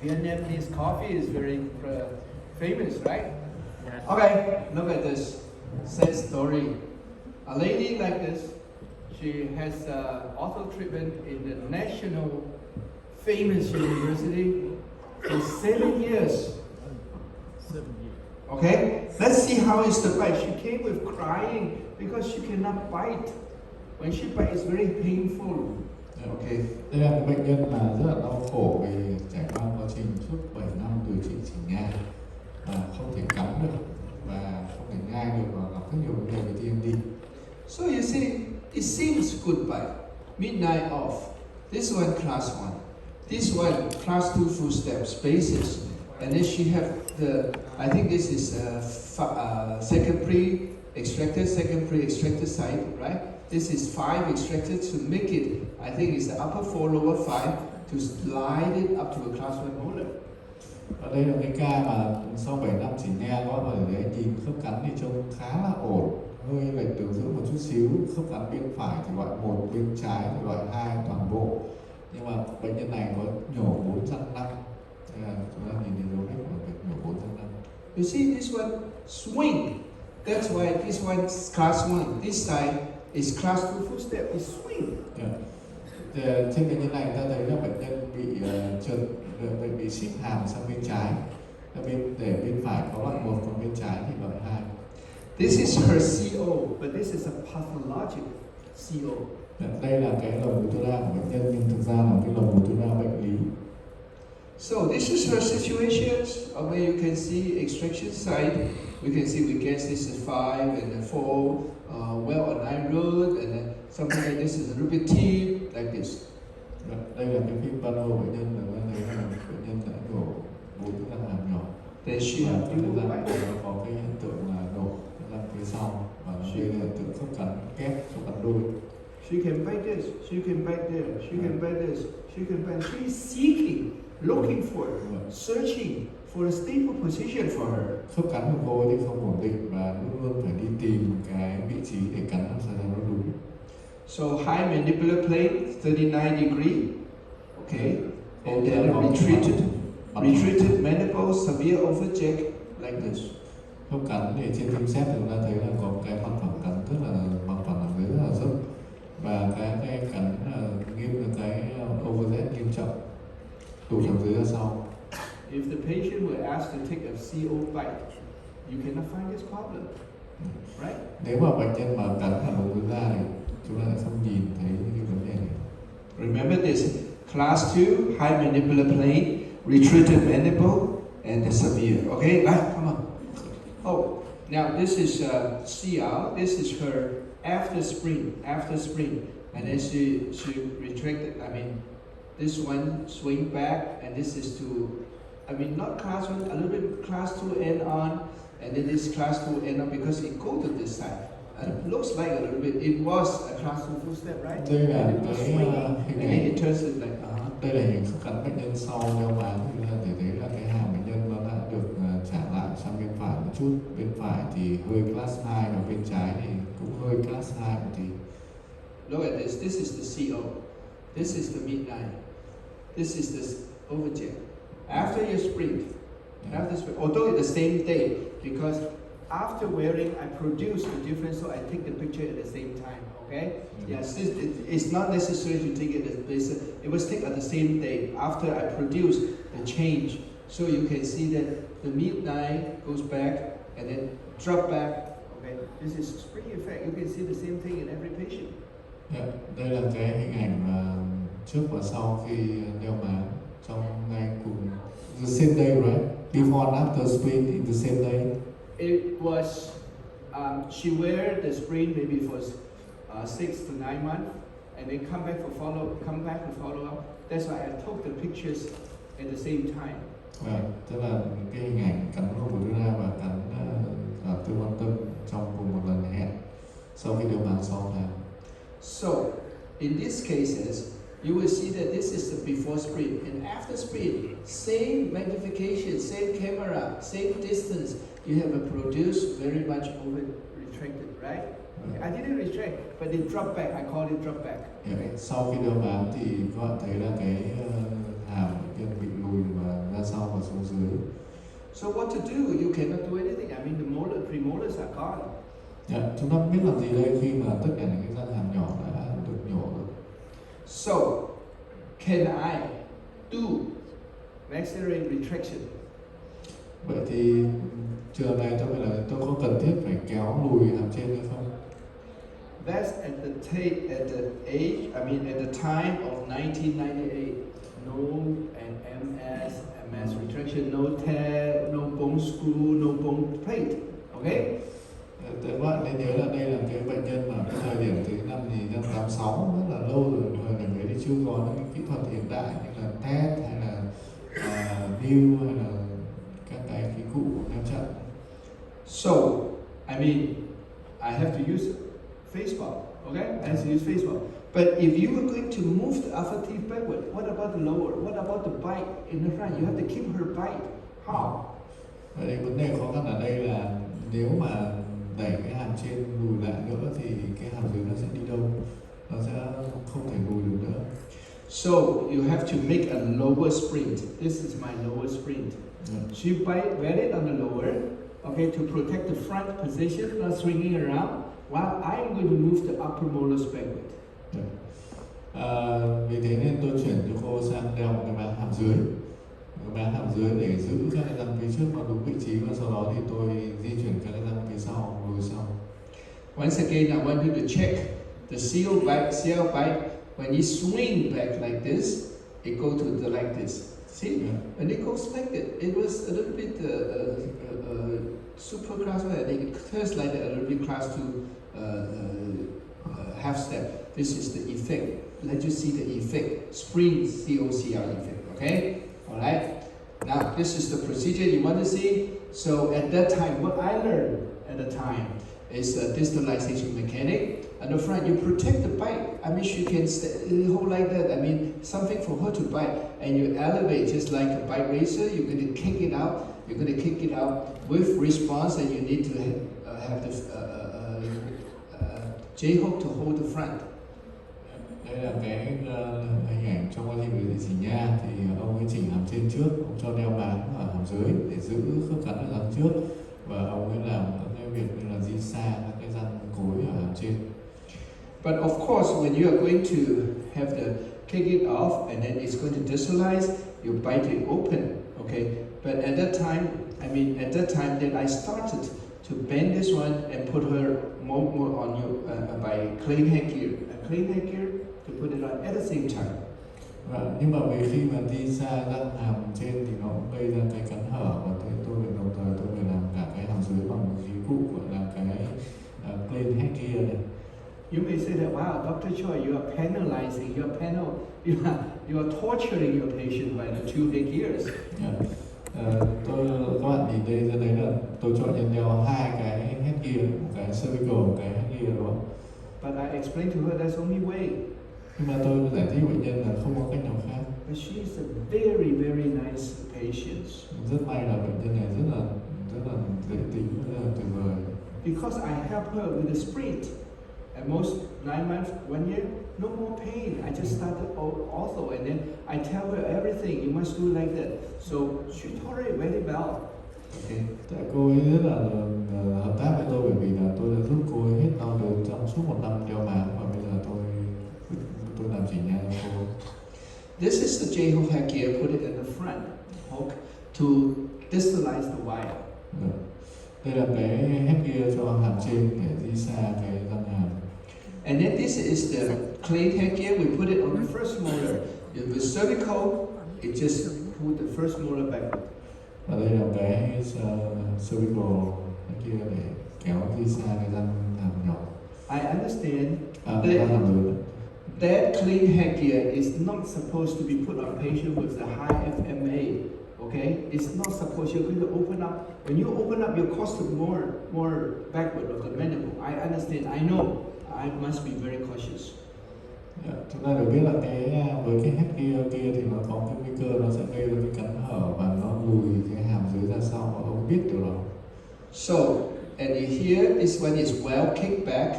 Vietnamese coffee is very famous, right? Yes. Okay, look at this sad story. A lady like this, she has auto treatment in the national famous university for 7 years. 7 years. Okay, let's see how is the bite. She came with crying because she cannot bite. When she bites, it's very painful. Okay. Đây là một bệnh nhân mà rất là đau khổ vì trải qua quá trình suốt 7 năm điều trị chỉ nhai và không thể cắn được và không thể nhai được và gặp rất nhiều vấn đề về TMD. So you see, it seems good bite. Midnight off. This one class 1. This one class 2 full step spaces. And then she have I think this is second pre-extracted site, right? This is 5 extracted to make it, I think it's the upper 4, lower 5 to slide it up to a class 1 molar. Và đây là cái ca mà sau 7 năm chỉ nghe có mà để nhìn khớp cắn thì trông khá là ổn, hơi lệch từ giữa một chút xíu, khớp cắn bên phải thì loại 1, bên trái thì loại 2 toàn bộ. Nhưng mà bệnh nhân này có nhổ 4 răng nanh. Chúng ta nhìn thấy dấu vết của việc nhổ 4 răng nanh. You see this one swing. That's why this one is class 1. This side is class 2 full step. It swing. Trên bệnh nhân này ta thấy là bệnh nhân bị trượt, bị xích hàm sang bên trái. Để bên phải có loại 1, còn bên trái thì loại 2. This is her CO, but this is a pathologic CO. Đây là cái lồng bù ra của bệnh nhân nhưng thực ra là cái lồng bù ra bệnh lý. So this is her situation. Where you can see extraction site. We can see, we guess this is 5 and then 4, well aligned root, and then something like this is a little bit deep, like this. Đây là cái phim pano của bệnh nhân, chúng ta thấy là bệnh nhân đã nhổ 4 cái răng hàm nhỏ. Then she has Và to nó có cái hiện tượng là nổ răng phía sau và nó gây ra hiện tượng khớp cắn kép, khớp cắn đôi. She can bite this, she can bite there, she can bite this, she can bite. She is seeking, looking for, searching for a stable position for her. Khớp cắn của cô thì không ổn định và luôn luôn phải đi tìm cái vị trí để cắn làm sao cho nó đúng. So high mandibular plane, 39 degree, okay, and then retreated mandible, severe overjack, like this. Khớp cắn thì trên phim xét chúng ta thấy là có cái mặt phẳng cắn rất là mặt phẳng ở dưới rất là dốc và cái cắn nghiêm là cái overjet nghiêm trọng, tụt ở dưới ra sau. If the patient were asked to take a CO bite, you cannot find this problem, right? Nếu mà bệnh nhân mà cắn hàm dưới ra thì chúng ta sẽ không nhìn thấy những cái vấn đề này. Remember this, class 2, high mandibular plane, retreated mandible, and the severe. Okay, right, come on. Oh, now this is CR, this is her after spring, and then she retracted, this one swing back, and this is to, not class 1, a little bit class 2 end on, and then this class 2 end on because it go to this side. It looks like a little bit, it was a class 2 full step, right? Đây là And it was cái swinging, hình and then ảnh. it turns it like, Đây là hình khớp cắn bệnh nhân sau đeo bám, chúng ta thể thấy là cái hàm bệnh nhân nó đã được trả lại sang bên phải một chút. Bên phải thì hơi class 2 và bên trái thì cũng hơi class 2 một tí. Look at this. This is the CO. This is the midnight. This is the overjet. After your sprint, although it's the same day, because after wearing, I produce the difference, so I take the picture at the same time. Okay? Yes, it's not necessary to take it at this. It was taken at the same day after I produce the change, so you can see that the midnight goes back and then drop back. Okay, this is spring effect. You can see the same thing in every patient. Đây là cái hình ảnh mà trước và sau khi đeo bám trong ngay cùng the same day, right? Before and after sprint in the same day. It was she wear the sprint maybe for 6 to 9 months, and then come back to follow up. That's why I took the pictures at the same time. Tức là cái hình ảnh cắn lỗ của đưa ra và cắn tư quan tâm trong cùng một lần hẹn sau khi đeo bám 6 tháng. So, in these cases, you will see that this is the before sprint, and after sprint, same magnification, same camera, same distance. You have produced very much over retracted, right? I didn't retract, but it dropped back. I call it drop back. Sau khi đeo bám thì các bạn thấy là cái hàm bệnh nhân bị lùi và ra So what to do? You cannot do anything. I mean, the premolars are gone. Dạ, chúng ta biết làm gì đây khi mà tất cả những cái răng hàm nhỏ đã được nhổ rồi. So, can I do maxillary retraction? Vậy thì trường này tôi phải là tôi có cần thiết phải kéo lùi hàm trên hay không? That's at the age, I mean at the time of 1998. No MS retraction, no tear, no bone screw, no bone plate. Okay? Các bạn nên nhớ là đây là cái bệnh nhân mà cái thời điểm từ năm 1986 rất là lâu rồi, thời điểm đấy thì chưa có những cái kỹ thuật hiện đại như là TED hay là NIU hay là các cái khí cụ neo chặn. So, I mean, I have to use face ball, okay? I have to use face ball. But if you are going to move the upper teeth backward, what about the lower? What about the bite in the front? You have to keep her bite. How? Vậy thì vấn đề khó khăn ở đây là nếu mà đẩy cái hàm trên lùi lại nữa thì cái hàm dưới nó sẽ đi đâu? Nó sẽ không thể lùi được nữa. So you have to make a lower sprint. This is my lower sprint. So you wear it on the lower, okay, to protect the front position, not swinging around, while I'm going to move the upper molars backward. Vì thế nên tôi chuyển cho cô sang đeo một cái báng hàm dưới. Cái báng hàm dưới để giữ các cái răng phía trước vào đúng vị trí, và sau đó thì tôi di chuyển các cái răng phía sau lùi sau. Once again, I want you to check the CL bite. When you swing back like this, it goes to the like this. See? Yeah. And it goes like that. It was a little bit super class. I think it turns like that, a little bit class to half step. This is the effect. Let you see the effect. Spring COCR effect. Okay? Alright? Now, this is the procedure you want to see. So, at that time, what I learned at the time is distalization mechanic. At the front, you protect the bite. I mean, she can hold like that. I mean, something for her to bite. And you elevate just like a bite razor. You're going to kick it out. You're going to kick it out with response, and you need to have the J-hook to hold the front. Đây là cái hình ảnh trong quá trình điều trị chỉnh nha, thì ông ấy chỉnh hàm trên trước, ông cho đeo bám ở hàm dưới để giữ khớp cắn ở răng trước, và ông ấy làm cái việc như là di xa các cái răng cối ở hàm trên. But of course, when you are going to have the kick it off and then it's going to distalize, you bite it open, okay? But at that time, then I started to bend this one and put her more on you by clean headgear. Clean headgear to put it on at the same time. Nhưng mà vì khi mà đi xa răng hàm trên thì nó cũng gây ra cái cắn hở, và tôi đồng thời tôi phải làm cả cái hàm dưới bằng một khí cụ gọi là cái clean headgear này. You may say that, wow, Dr. Choi, you are penalizing, you are torturing your patient by the two headgears. Các bạn nhìn đây ra đấy là tôi cho nhân đeo hai cái headgear, một cái cervical, một cái headgear đúng không? But I explained to her that's only way. Nhưng mà tôi giải thích bệnh nhân là không có cách nào khác. But she is a very, very nice patient. Rất may là bệnh nhân này rất là dễ tính, rất là tuyệt vời. Because I help her with the sprint. At most 9 months, 1 year, no more pain. I just started also, and then I tell her everything. You must do like that. So she tolerated very well. Okay. Tại cô ấy rất là hợp tác với tôi, bởi vì là tôi đã giúp cô ấy hết đau đớn trong suốt 1 năm đeo bám, và bây giờ tôi làm chỉnh nha cho cô. This is the J-hook headgear. Put it in the front hook to distalize the wire. Đây là cái headgear cho hàm trên để di xa cái răng hàm. And then this is the clean headgear. We put it on the first molar. With cervical, it just put the first molar back. Và đây là cái cervical headgear để kéo di xa cái răng hàm nhỏ. I understand răng hàm dưới. That clean headgear is not supposed to be put on patient with the high FMA. Okay, it's not supposed. You're going to open up. When you open up, you're causing more backward of the mandible. I understand. I know. I must be very cautious. Chúng ta đều biết là với cái headgear kia thì nó có cái nguy cơ nó sẽ gây ra cái cắn hở và nó lùi cái hàm dưới ra sau, và ông biết điều đó. So, and here this one is well kicked back,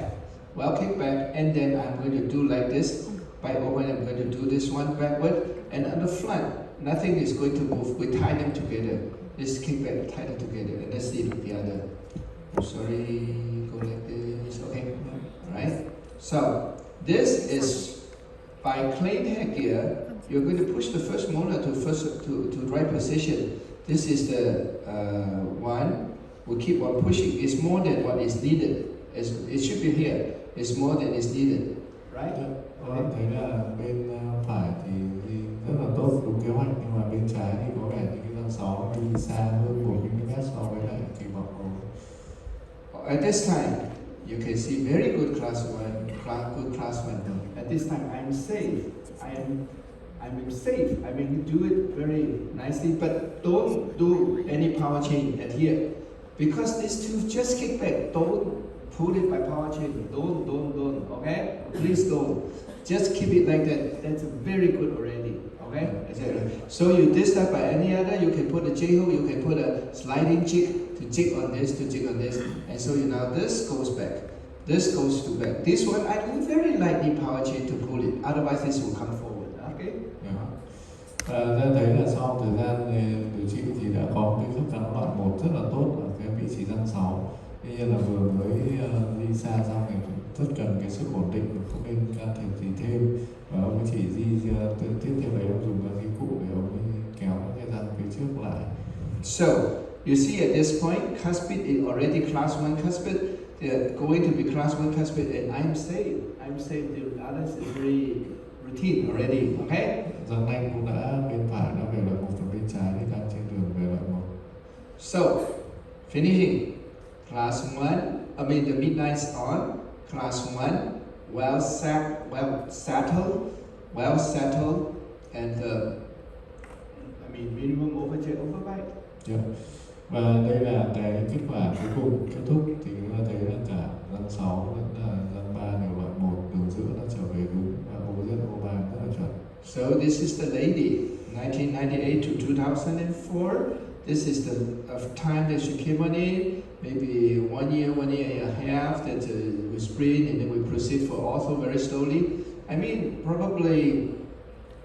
and then I'm going to do like this. By open, I'm going to do this one backward, and on the front. nothing is going to move. We tie them together. This kickback, tie them together, and let's see the other. Sorry, go like this. Okay, all right. So this is by plain head gear. You're going to push the first molar to right position. This is the one. We keep on pushing. It's more than what is needed. It should be here. It's more than is needed, right? Anh thấy là bên phải thì rất là tốt, đúng kế hoạch, nhưng mà bên trái thì có vẻ như cái răng sáu đi xa hơn 1 mm so với lại kỳ vọng của. At this time, you can see very good class one, good class one. At this time, I'm safe. I'm safe. I mean, do it very nicely, but don't do any power chain at here, because these two just kick back. Don't pull it by power chain. Don't. Okay, please don't. Just keep it like that. That's very good already. Okay, so you this type by any other, you can put a J hook, you can put a sliding jig to jig on this, and so you now this goes back. This goes to back. This one I do very lightly power chain to pull it. Otherwise, this will come forward. Okay. Ta thấy là sau thời gian điều trị thì đã có cái khớp cắn đoạn 1 rất là tốt ở cái vị trí răng 6. Tuy nhiên là vừa mới đi xa xong thì rất cần cái sự ổn định, không nên can thiệp gì thêm, và ông ấy chỉ tiếp theo đấy ông dùng cái cụ để ông ấy kéo cái răng phía trước lại. So you see at this point, cuspid is already class 1 cuspid. They're going to be class 1 cuspid, and I'm safe. The others is very routine already. Okay. Răng nanh cũng đã bên phải đã về loại 1 và bên trái thì đang trên đường về loại 1. So finishing class 1. I mean the midnight's on. Class 1, well settled, and minimum overjet overbite. Yeah. Và đây là cái kết quả cuối cùng kết thúc, thì chúng ta thấy là cả răng 6 lẫn là răng 3 đều loại 1, đường giữa nó trở về đúng và overjet overbite rất là chuẩn. So this is the lady, 1998 to 2004. This is the time that she came on in. Maybe 1 year and a half that we sprint, and then we proceed for ortho very slowly. I mean, probably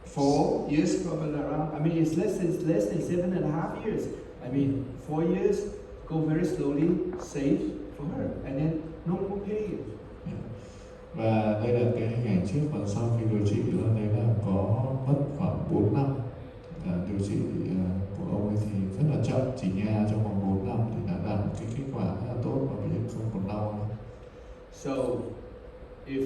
4 years, probably around. I mean, it's less than 7.5 years. I mean, 4 years, go very slowly, safe for her, and then no more pain. Và đây là cái hình ảnh trước và sau khi điều trị, đó đấy là có mất khoảng 4 năm điều trị của ông ấy thì rất là chậm, chỉ nghe trong vòng 4 năm thì đã đạt một cái kết quả rất là tốt và bệnh nhân không còn đau nữa. So, if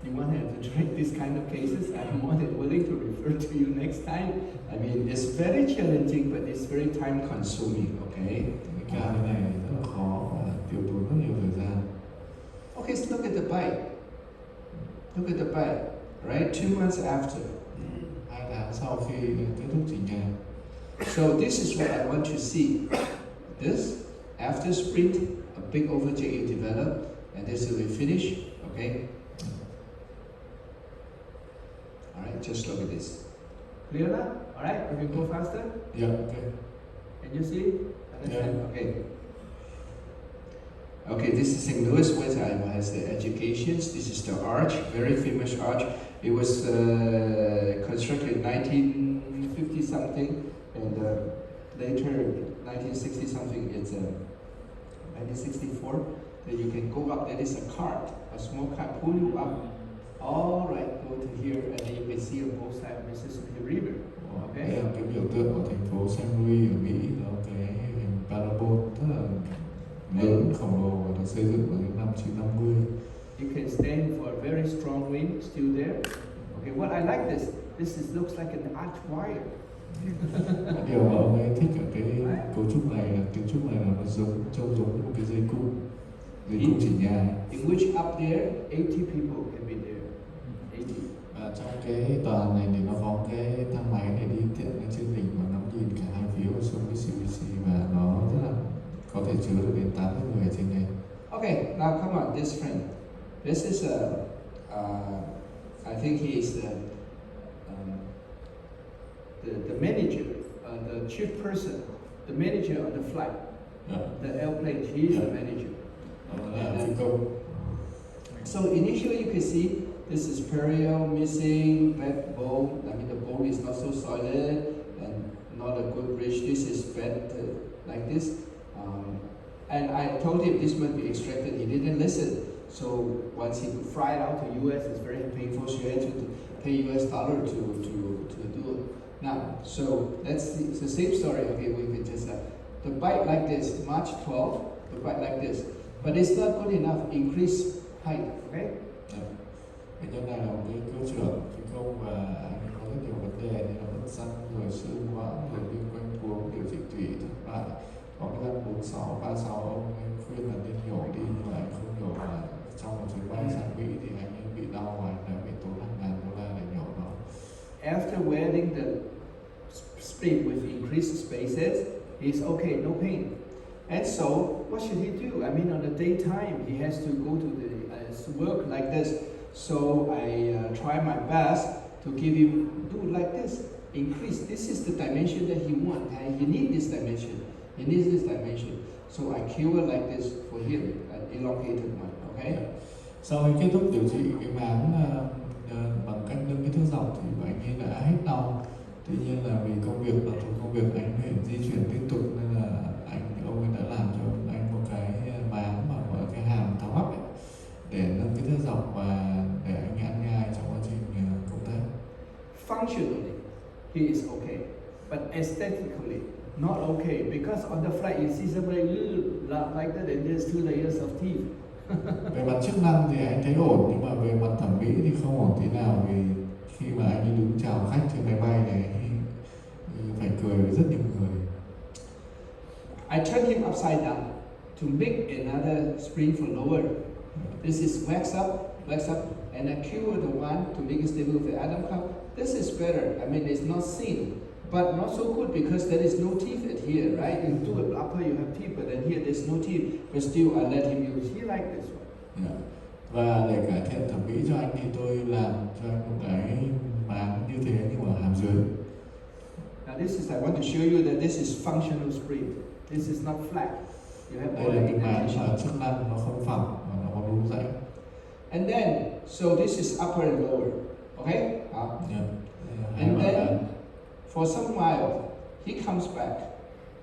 you want to have to treat this kind of cases, I'm more than willing to refer to you next time. I mean, it's very challenging, but it's very time consuming, okay? Cái ca này rất là khó và tiêu tốn rất nhiều thời gian. Okay, so look at the bite. Look at the bite, right? 2 months after. 2 tháng sau khi kết thúc chỉnh nhà. So this is what I want to see. This, after sprint, a big overjet you develop, and this will be finished, okay? Alright, just look at this. Clear now? Alright, we can go faster? Yeah, okay. Can you see? Understand? Yeah. Okay. Okay, this is St. Louis where I has the educations. This is the arch, very famous arch. It was constructed in 1950 something, and later 1960 something. It's 1964. Then you can go up. There is a cart, a small cart, pull you up. All right, go to here, and then you can see on both sides of Mississippi River. Okay. Đây là cái biểu tượng của thành phố St. Louis ở Mỹ, đó cái hình parabol rất là lớn khổng lồ và được xây dựng vào những năm 1950. You can stand for a very strong wind, still there. Okay, what I like this looks like an arch wire. Điều mà ông ấy thích ở cái cấu trúc này là kiến trúc này là nó trông giống như một cái dây cung chỉnh nhà. In which up there 80 people can be there. 80. Và trong cái tòa này thì nó có cái thang máy để đi tiện lên trên đỉnh và ngắm nhìn cả hai phía của sông Mississippi, và nó rất là có thể chứa được đến 80 người trên đây. Okay, now come on, this friend. This is I think he is the manager, the chief person, the manager on the flight, the airplane. He is the manager. Phi công. So initially you can see This is perio missing, bad bone. I mean the bone is not so solid and not a good bridge. This is bad like this. And I told him this must be extracted. He didn't listen. So once he could fly it out to US, it's very painful. So he had to pay US dollar to do it. Now, so that's the same story. Okay, we can just the bite like this, March 12, the bite like this. But it's not good enough. Increase height, okay? Bệnh nhân này là một cái cơ trưởng phi công và anh ấy có rất nhiều vấn đề như là mất răng, rồi xương hoãn, rồi viêm quanh cuống, điều trị tủy, thất bại. Có cái răng 46, 36 ông ấy khuyên là nên nhổ đi, nhưng mà anh không nhổ, và trong một chuyến bay sang Mỹ thì anh ấy bị đau và anh đã bị tốn hàng ngàn đô la để nhổ nó. After wearing the spring with increased spaces, he's okay, no pain. And so, what should he do? I mean, on the daytime, he has to go to the work like this. So I try my best to give him, do like this, increase. This is the dimension that he wants. He needs this dimension. He needs this dimension. So I cure it like this for him, an elongated one, okay? Sau khi kết thúc điều trị cái máng bằng cách nâng cái thước dọc thì anh ấy đã hết đau. Tuy nhiên là vì công việc, đặc thù công việc anh phải di chuyển liên tục nên là ông ấy đã làm cho anh một cái máng mà gọi là cái hàm tháo gấp ấy, để nâng cái thước dọc và để anh ăn nhai trong quá trình công tác. Functionally, he is okay, but aesthetically, not okay, because on the flight you see somebody like that and there's 2 layers of teeth. Về mặt chức năng thì anh thấy ổn, nhưng mà về mặt thẩm mỹ thì không ổn tí nào, vì khi mà anh ấy đứng chào khách trên máy bay này phải cười với rất nhiều người. I turned him upside down to make another spring for lower. This is wax up, and I cure the one to make it stable with the atom cup. This is better. I mean, it's not seen, but not so good because there is no teeth at here, right? You do it upper, you have teeth, but then here there's no teeth. But still, I let him use. He like this one. Yeah. Và để cải thiện thẩm mỹ cho anh thì tôi làm cho anh một cái máng như thế nhưng mà hàm dưới. Now this is, I want to show you that this is functional spring. This is not flat. You have Đây all là the cái máng indentation. mà chức năng nó không phẳng mà nó có đúng dãy. And then, so this is upper and lower, okay? Up. Yeah. And then, for some while, he comes back,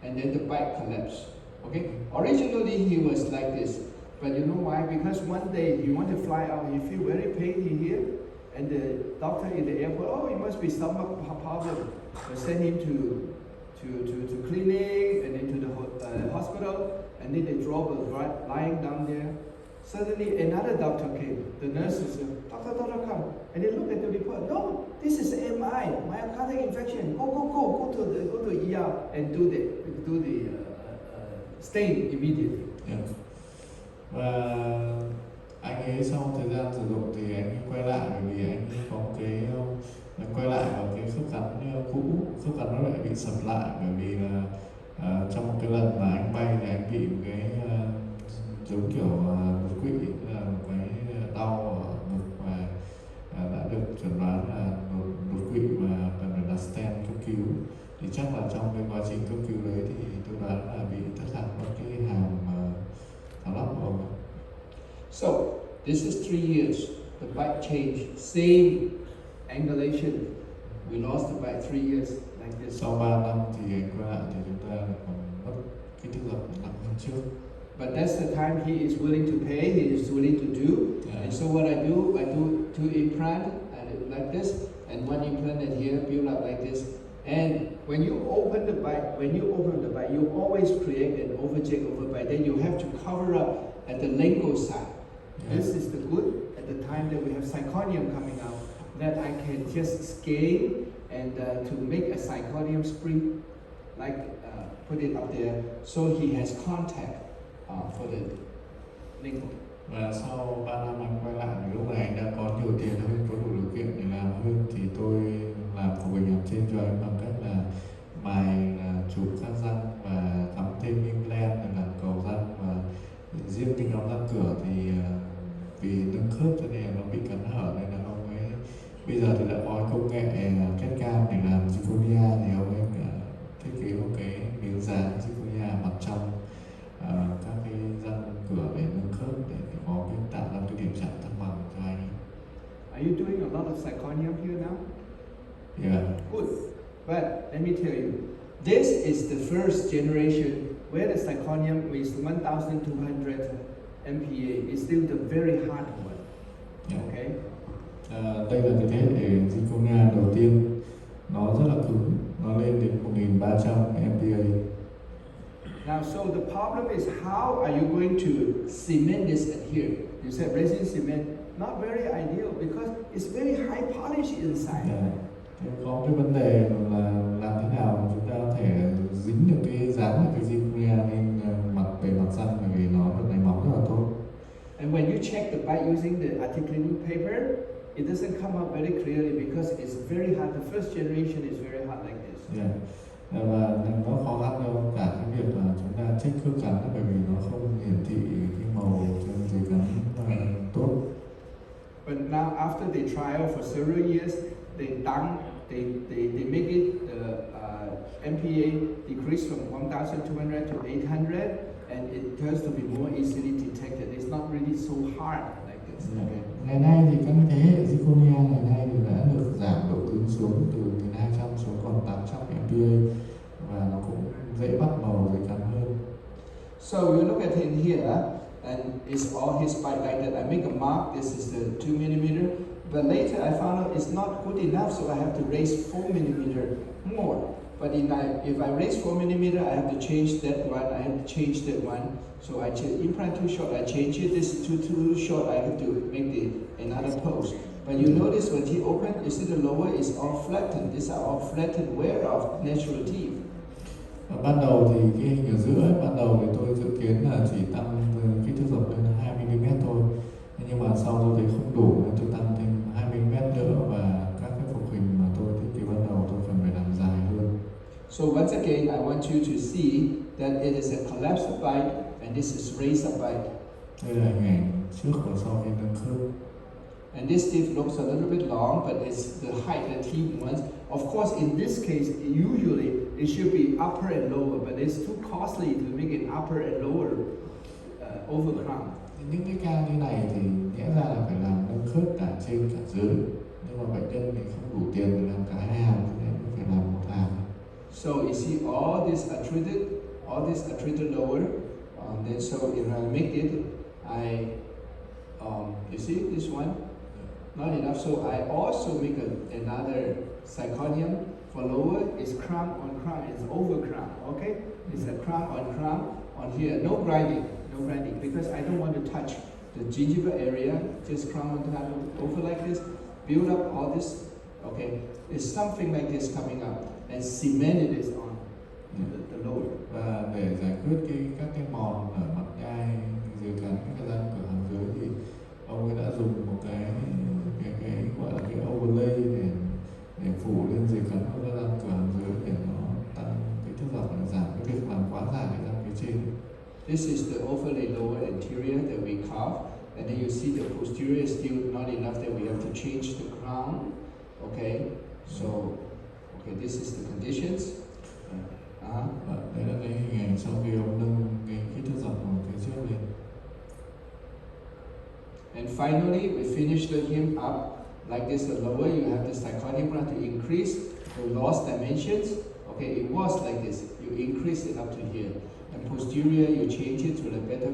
and then the bite collapses. Okay? Originally he was like this, but you know why? Because one day he wanted to fly out, he feel very pain here, and the doctor in the airport, oh, it must be stomach problem. They send him to clinic and then to the hospital, and then they drop a lying down there. Suddenly another doctor came. The nurses said, doctor, come. And they look at the report. No, this is MI, myocardial infarction. Go to ER and do the stain immediately. Yeah. Và anh ấy sau thời gian sử dụng thì anh ấy quay lại, bởi vì anh ấy có cái quay lại vào cái khớp cắn cũ, khớp cắn nó lại bị sập lại, bởi vì là trong một cái lần mà anh bay thì anh bị một cái giống kiểu đột quỵ, là một cái đau ở ngực, và đã được chẩn đoán là đột quỵ và cần phải đặt stent cấp cứu. Thì chắc là trong cái quá trình cấp cứu đấy thì tôi đoán là bị thất lạc mất cái hàm tháo lắp của ông. So this is 3 years. The bite changed, same angulation. We lost the bite 3 years like this. Sau 3 năm thì anh quay lại thì chúng ta còn mất cái thước dọc nặng hơn trước. But that's the time he is willing to pay, he is willing to do. Yeah. And so what I do 2 implant and like this, and 1 implant here, build up like this. And when you open the bite, you always create an overject overbite. Then you have to cover up at the lingual side. Yeah. This is the good at the time that we have zirconium coming out, that I can just scale and to make a zirconium spring, like put it up there, so he has contact for the lingual. Và sau 3 năm anh quay lại, lúc này anh đã có nhiều tiền hơn, có đủ điều kiện để làm hơn, thì tôi làm phục bình hàm trên cho anh bằng cách là mài, chụp các răng và cắm thêm implant để làm cầu răng. Và riêng cái nhóm răng cửa thì vì nâng khớp cho nên nó bị cắn hở, nên là ông ấy bây giờ thì đã có công nghệ kết cam để làm zirconia, thì ông ấy thiết kế một cái miếng dán zirconia mặt trong các cái răng cửa để nâng khớp, để có cái tạo ra cái điểm chạm thăng bằng cho anh. Are This is the first generation where the zirconium is 1,200 MPa. It's still the very hard one. Yeah. Okay. Đây là cái thế hệ zirconia đầu tiên, nó rất là cứng, nó lên đến 1.300 MPa. Now, so the problem is how are you going to cement this in here? You said resin cement, not very ideal because it's very high polish inside. Yeah. Thế có cái vấn đề là làm thế nào mà chúng ta có thể dính được cái dán của cái zirconia lên mặt bề mặt răng, bởi vì nó được đánh bóng rất là tốt. And when you check the by using the articulating paper, it doesn't come out very clearly because it's very hard. The first generation is very hard like this. Yeah. Và nó khó khăn đâu cả cái việc là chúng ta check khớp cắn, bởi vì nó không hiển thị cái màu trên giấy cắn tốt. But now after they trial for several years, they make it the MPa decrease from 1,200 to 800, and it turns to be more easily detected. It's not really so hard like this. Yeah. Okay. Ngày nay thì các thế hệ zirconia ngày nay thì đã được giảm độ cứng xuống từ 200 xuống còn 800 MPa, và nó cũng dễ bắt màu dễ cắn hơn. So we look at it here, and it's all his bite like that. I make a mark. This is the 2mm. But later I found out it's not good enough, so I have to raise 4mm more. But if I raise 4mm, I have to change that one. I have to change that one. So I change implant too short. I change it. This is too short. I have to make another post. But you notice when he opened, you see the lower is all flattened. These are all flattened wear of natural teeth. Ban đầu thì cái hình ở giữa, ban đầu thì tôi dự kiến là chỉ tăng kích thước rộng lên 2mm thôi. Nhưng mà sau tôi thấy không đủ nên tôi tăng thêm 2mm nữa, và các cái phục hình mà tôi thiết kế ban đầu tôi cần phải làm dài hơn. So once again, I want you to see that it is a collapsed bite and this is raised bite. Đây là hình ảnh trước và sau khi nâng khớp. And this teeth looks a little bit long, but it's the height that he wants. Of course, in this case, usually it should be upper and lower, but it's too costly to make it upper and lower over crown. Những cái ca như này thì nghĩa ra là phải làm nâng khớp cả trên cả dưới, nhưng mà bệnh nhân thì không đủ tiền để làm cả hai hàm, nên phải làm một hàm. So you see all this treated lower. Then so if I make it, you see this one, not enough. So I also make another zirconium for lower. It's crown on crown. It's over crown. Okay, it's a crown on here. No grinding, because I don't want to touch the gingiva area. Just crown on crown over like this. Build up all this. Okay, it's something like this coming up and cemented this on the lower. Và để giải quyết các cái mòn ở mặt nhai dưới cắn cái răng cửa hàm dưới thì ông ấy đã dùng một cái gọi là cái overlay để phủ lên dưới cắn cái răng cửa hàm dưới để nó tăng cái thước dọc và giảm cái việc làm quá dài cái răng phía trên. This is the overlay lower anterior that we carve, and then you see the posterior is still not enough that we have to change the crown. Okay, so this is the conditions. Đây là cái hình ảnh sau khi ông nâng cái kích thước dọc của phía trước lên. And finally, we finished him up like this. The lower you have the zirconium crown to increase the lost dimensions. Okay, it was like this. You increase it up to here, and posterior you change it to a better,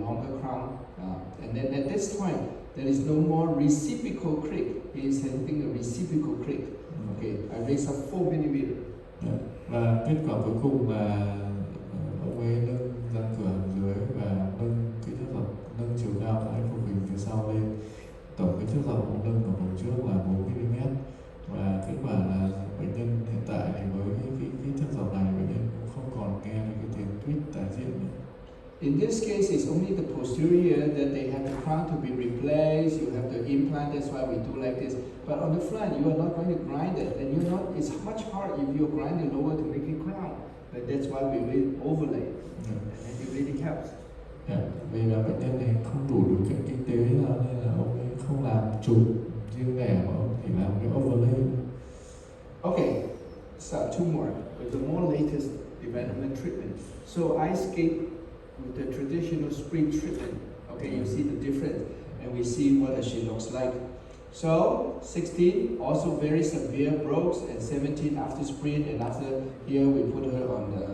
longer crown. And then at this point, there is no more reciprocal crick. He is having a reciprocal crick. Okay, I raise up 4mm. Và kết quả cuối cùng là ông ấy nâng răng cửa hàm dưới và nâng kích thước dọc, nâng chiều cao cái phục hình phía sau lên. Tổng kích thước dọc ông nâng ở vùng trước là 4mm, và kết quả là bệnh nhân hiện tại thì với cái kích thước dọc này, bệnh nhân cũng không còn nghe được cái tiếng tweet tái diễn nữa. In this case, it's only the posterior that they have the crown to be replaced. You have to implant. That's why we do like this. But on the front, you are not going to grind it, and you're not. It's much harder if you grind it lower to make it crown. But that's why we will overlay, and it really helps. Vì là bệnh nhân này không đủ điều kiện kinh tế nên là ông ấy không làm chụp riêng lẻ mà ông chỉ làm cái overlay. Okay, so two more with the more latest development treatment. So I skate with the traditional spring treatment. Okay, you see the difference, and we see what she looks like. So 16 also very severe brokes, and 17 after sprint, and after here we put her on the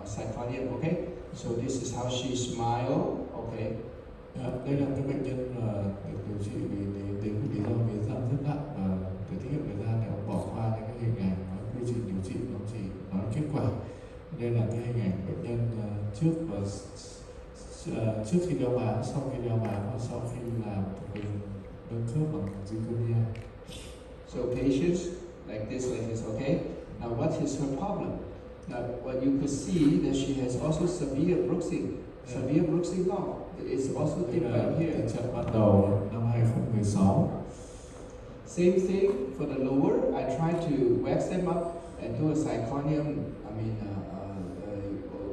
zirconium. Okay, so this is how she smile. Okay. Đây là cái bệnh nhân được điều trị vì đến cái lý do biến răng rất nặng, và để tiết kiệm thời gian thì ông bỏ qua những cái hình ảnh và quy trình điều trị, nó chỉ nói kết quả. Đây là cái hình ảnh bệnh nhân trước và trước khi đeo bám, sau khi đeo bám và sau khi làm nâng khớp bằng zirconia. So patients like this, okay. Now what is her problem? Now what you could see that she has also severe bruxing. Severe bruxing now. It's also deep right here. Tình trạng ban đầu năm 2016. Same thing for the lower. I tried to wax them up and do a zirconium,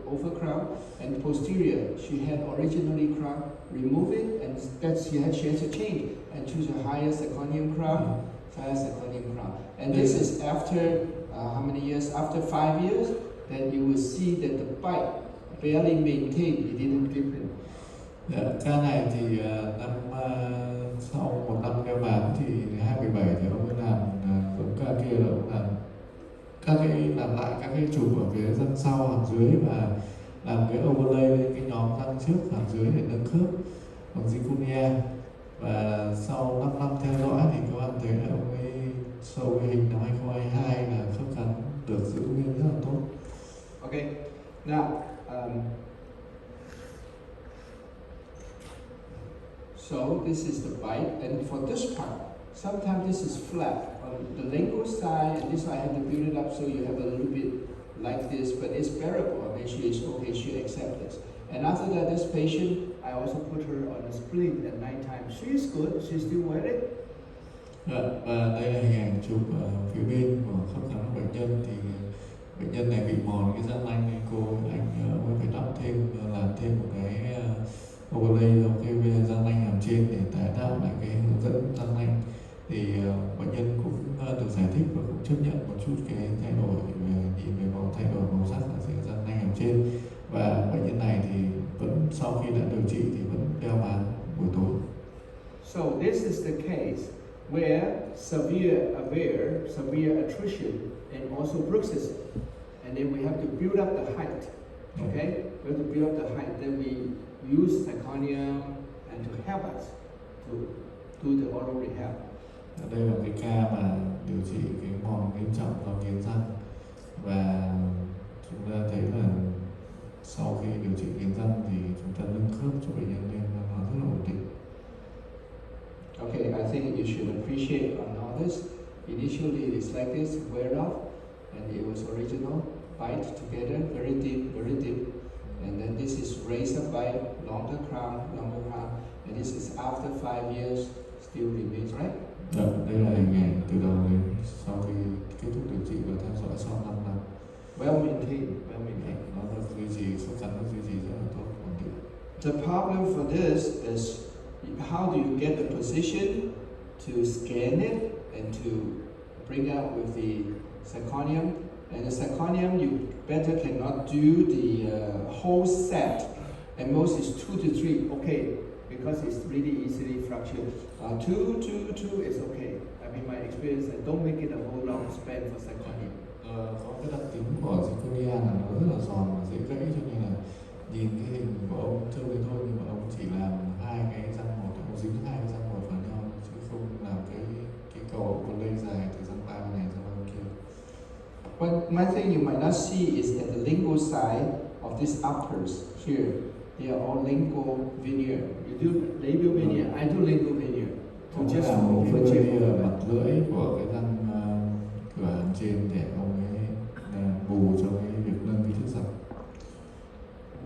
overcrown. And posterior, she had originally crown, remove it, and that she had to change and choose a higher zirconium crown, And this is after how many years? After 5 years, then you will see that the bite barely maintained, it didn't deepen. Ca này thì sau một năm đeo bám thì 2017 thì ông mới làm giống ca kia, là ông làm lại các cái chụp ở phía răng sau hàm dưới và làm cái overlay lên cái nhóm răng trước hàm dưới để nâng khớp bằng zirconia. Và sau 5 năm theo dõi thì các bạn thấy là ông ấy sau cái hình năm 2022 là khớp cắn được giữ nguyên rất là tốt. Okay, now so this is the bite, and for this part, sometimes this is flat on the lingual side, and this I have to build it up so you have a little bit like this, but it's bearable, and she is okay, she accepts this. And after that, this patient, I also put her on a splint at night time. She is good, she still wear it. Và đây là hình ảnh chụp ở phía bên của khớp cắn của bệnh nhân, thì bệnh nhân này bị mòn cái răng nanh nên anh mới phải lắp thêm, làm thêm một cái overlay vào cái răng nanh hàm trên để tái tạo lại cái hướng dẫn răng nanh. Thì bệnh nhân cũng được giải thích và cũng chấp nhận một chút cái thay đổi về thay đổi màu sắc ở dưới răng nanh hàm trên. Và bệnh nhân này thì vẫn sau khi đã điều trị thì vẫn đeo bám buổi tối. So this is the case where severe attrition and also bruxism, and then we have to build up the height. Okay, we have to build up the height. Then we use zirconium and to help us to do the oral rehab. Đây là cái ca mà điều trị cái mòn nghiêm trọng do nghiến răng, và chúng ta thấy là sau khi điều trị nghiến răng thì chúng ta nâng khớp cho bệnh nhân lên và nó rất là ổn định. Okay, I think you should appreciate on all this. Initially it's like this, wear off, and it was original, bite together, very deep. And then this is razor bite, longer crown, and this is after 5 years, still remains, right? Đây là hình ảnh từ đầu đến sau khi kết thúc điều trị và theo dõi sau 5 năm. Well maintained. Nó được duy trì, khớp cắn được duy trì rất là tốt, ổn định. The problem for this is how do you get the position to scan it and to bring out with the zirconium. And the zirconium, you better cannot do the whole set. At most is 2 to 3, okay, because it's really easily fractured. 2 is okay. I mean, my experience, I don't make it a whole long span for zirconium. Có cái đặc tính của zirconia là nó rất là giòn và dễ gãy, cho nên là nhìn cái hình của ông trông thế thôi, nhưng mà ông chỉ làm hai cái răng một, ông dính hai cái răng một vào nhau chứ không làm cái cầu overlay dài từ răng ba này sang răng kia. One thing you might not see is at the lingual side of these uppers here. They are all lingual veneer. You do labial veneer. I do lingual veneer. To just overlay mặt lưỡi của cái răng cửa hàm trên để ông ấy bù cho cái việc nâng cái chiếc răng.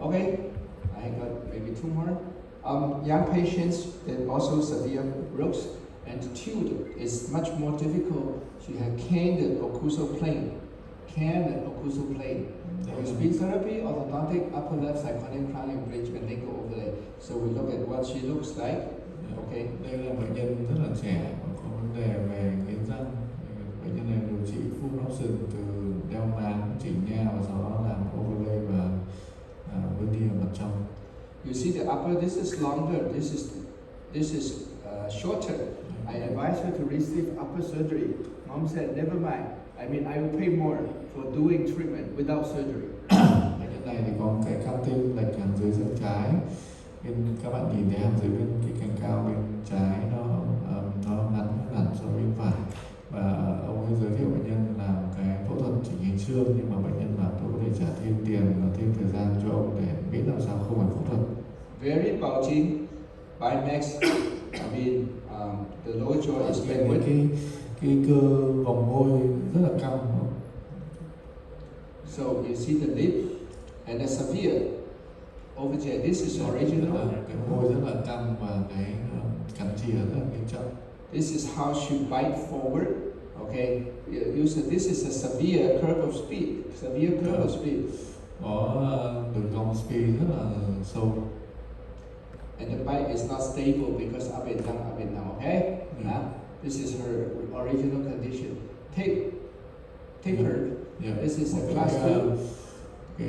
Okay, I got maybe 2 more. Young patients that also severe brooks, and tooth is much more difficult. She had candid occlusal plane. With speech therapy, orthodontic, upper left zirconium crown and bridge and lingual overlay. So we look at what she looks like. Okay. Đây là bệnh nhân rất là trẻ, có vấn đề về nghiến răng. Bệnh nhân này điều trị full option từ đeo bám, chỉnh nha và sau đó làm overlay và veneer mặt trong. You see the upper, this is longer, this is shorter. I advised her to receive upper surgery. Mom said, never mind. I mean, I will pay more for doing treatment without surgery. Bệnh nhân này thì có một cái căng tim lệch hàm dưới xương trái. Bên các bạn nhìn thấy hàm dưới bên cái cạnh cao bên trái nó ngắn hơn hẳn so với bên phải. Và ông ấy giới thiệu bệnh nhân làm cái phẫu thuật chỉnh hình xương, nhưng mà bệnh nhân bảo tôi có thể trả thêm tiền và thêm thời gian cho ông để biết làm sao không phải phẫu thuật. Very bulging, bimax. I mean, the lower jaw is backward. Cái cơ vòng môi rất là căng. So you see the lip and the severe over there. This is original. Cái môi rất là căng và cái cắn chìa rất là nghiêm trọng. This is how she bite forward. Okay, you said this is a severe curve of speed. Severe curve of speed. Có đường cong speed rất là sâu. And the bite is not stable because up and down. Okay. This is her original condition. Take her. This is a class 2. Cái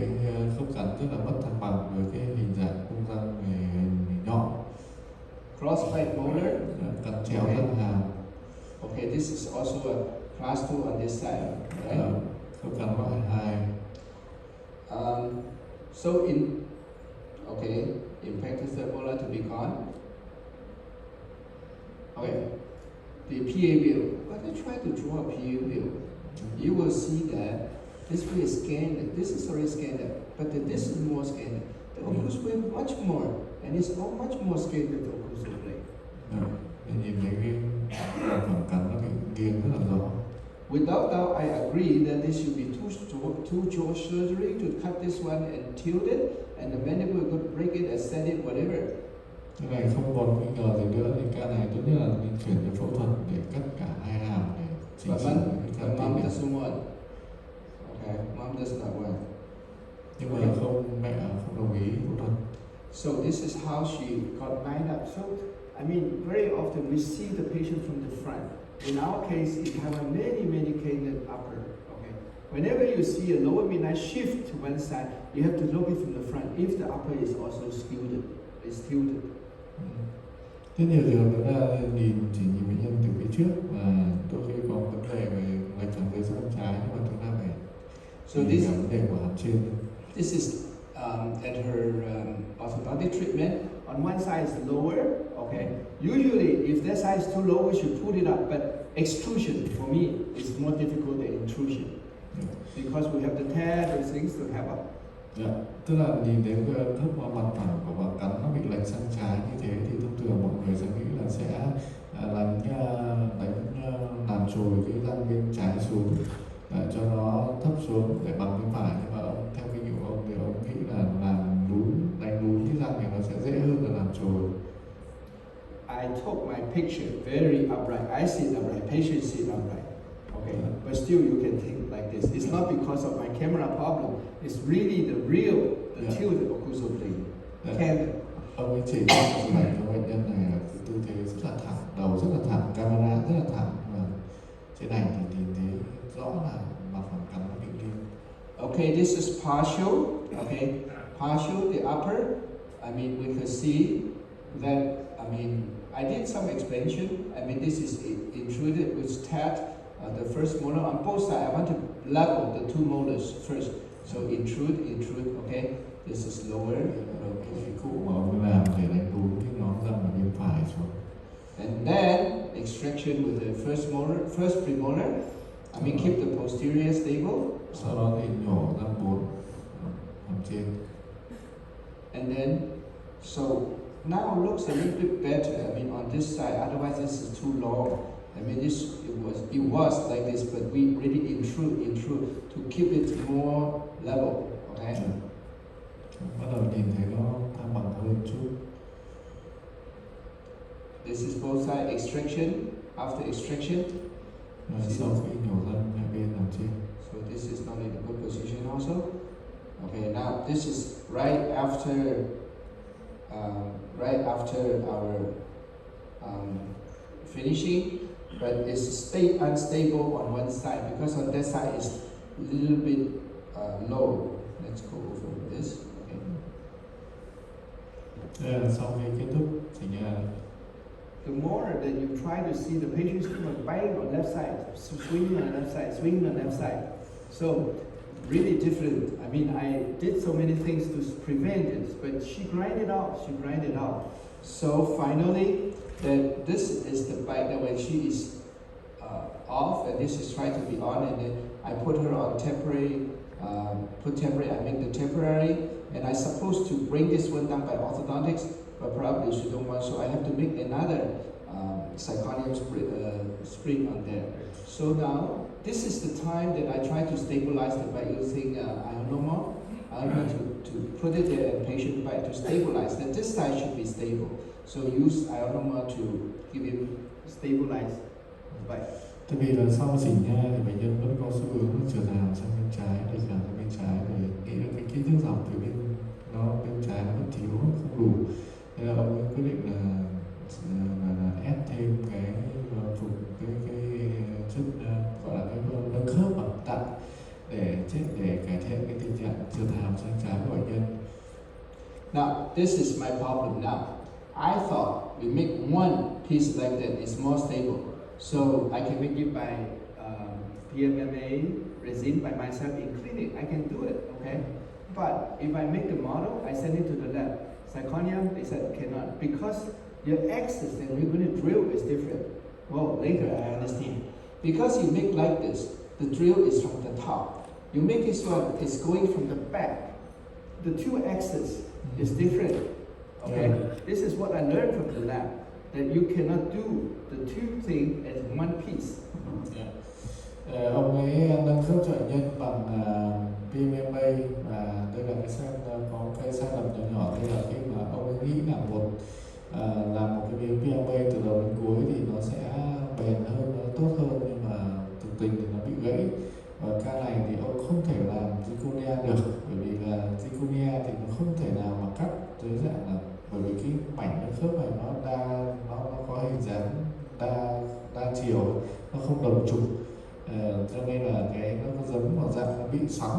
khớp cắn rất là mất thăng bằng với cái hình dạng khung răng hình nhọn. Crossbite molar. Cắn chéo răng hàm. Okay, this is also a class 2 on this side. Right? Khớp cắn loại 2. So impacted third molar to be gone. Okay, the PA view. When I try to draw a PA view, you will see that this way is scanned. This is already scanned, but this is more scanned. The occlusal plane much more, and it's much more scanned than the occlusal plane. Nhìn thấy cái khoảng cắn nó bị nghiêng rất là rõ. Without doubt, I agree that this should be two jaw surgery to cut this one and tilt it, and the mandible could break it and set it, whatever. Cái này không còn nghi ngờ gì nữa, thì ca này tốt nhất là nên chuyển cho phẫu thuật để cắt cả hai hàm để chỉnh sửa cái cắn Mom tim. doesn't want. Okay, mom does not want. Nhưng mà mẹ không đồng ý phẫu thuật. So this is how she got lined up. So I mean, very often we see the patient from the front. In our case, in Taiwan, many cases upper. Okay, whenever you see a lower midline shift to one side, you have to look it from the front. If the upper is also skewed, is tilted. Rất nhiều trường chúng ta chỉ nhìn bệnh nhân từ phía trước và đôi khi có vấn đề về lệch hàm dưới xương trái, nhưng mà chúng ta phải nhìn cả vấn đề của hàm trên. This is at her orthodontic treatment. On one side is lower. Okay. Usually, if that side is too low, we should put it up. But extrusion for me is more difficult than intrusion because we have the tear, those things to have up. Tức là nhìn thấy cái khớp mặt phẳng của bà cắn nó bị lệch sang trái như thế thì thông thường mọi người sẽ nghĩ là sẽ làm trồi cái răng bên trái xuống cho nó thấp xuống để bằng bên phải, nhưng mà theo kinh nghiệm của ông thì ông nghĩ là đánh lún cái răng này nó sẽ dễ hơn là làm trồi. I took my picture very upright. I sit upright. Patient sit upright. Okay, but still you can think like this. It's not because of my camera problem. It's really the tilted occlusal plane. Ông ấy chỉ cho bệnh nhân này là cái tư thế rất là thẳng, đầu rất là thẳng, camera rất là thẳng, và trên này thì nhìn thấy rõ là mặt phẳng cắn nó bị nghiêng. Okay, this is partial. Okay, partial, the upper. I mean, we can see that. I mean, I did some expansion. I mean, this is intruded with tat. The first molar on both sides. I want to level the two molars first. So intrude. Okay, this is lower. Cái cụ mà ông làm để đánh lún cái nhóm răng ở bên phải xuống. And then extraction with the first premolar. I mean, keep the posterior stable. Sau đó thì nhổ răng 4 hàm trên. And then, so now it looks a little bit better. I mean, on this side. Otherwise, this is too long. I mean, it was like this, but we really intrude to keep it more level. Okay. Bắt đầu nhìn thấy nó thăng bằng hơn chút. This is both side extraction. After extraction. Sau khi nhổ răng hai bên hàm trên. So this is not in a good position also. Okay, now this is right after our finishing, but it's unstable on one side because on that side is a little bit low. Let's go over this. Okay. Đây là sau khi kết thúc thì the more that you try to see the patient's tumor biting on left side, swinging on left side, swinging on left side. So really different. I mean, I did so many things to prevent it, but she grind it out. She grind it out. So finally, that this is the bite that when she is off, and this is trying to be on, and then I put her on temporary. I make the temporary, and I supposed to bring this one down by orthodontics, but probably she don't want, so I have to make another zirconium spring on there. So now, this is the time that I try to stabilize it by using ionomer. I'm going to put it there and patient bite to stabilize that this side should be stable. So use ionomer to give him stabilize bite. Tại vì là sau chỉnh nha thì bệnh nhân vẫn có xu hướng trượt hàm sang bên trái, để sang bên trái, vì nghĩ là cái kích thước dọc từ bên trái nó vẫn thiếu, không đủ. Thế là ông ấy quyết định là ép thêm cái dùng cái chất gọi là cái nâng khớp bằng tặng để cải thiện cái tình trạng trượt hàm sang trái của bệnh nhân. Now, this is my problem now. I thought we make one piece like that is more stable. So I can make it by PMMA resin by myself in clinic. I can do it, okay? But if I make the model, I send it to the lab. Zirconium, they said cannot because your axis and we're going to drill is different. Well, later I understand. Because you make like this, the drill is from the top. You make this one, it's going from the back. The two axes is different, okay? Yeah. This is what I learned from the lab. That you cannot do the two things as one piece. Yeah. Ông ấy nâng khớp cho bệnh nhân bằng PMMA, và đây là có cái sai lầm nhỏ đây là khi mà ông ấy nghĩ là làm một cái miếng PMMA từ đầu đến cuối thì nó sẽ bền hơn, nó tốt hơn, nhưng mà thực tình thì nó bị gãy. Và ca này thì ông không thể làm zirconia được, bởi vì là zirconia thì nó không thể nào mà cắt dưới dạng là, bởi vì cái mảnh nâng khớp này nó có hình dáng đa chiều, nó không đồng trục, cho nên là nó có giống vào dạng nó bị xoắn,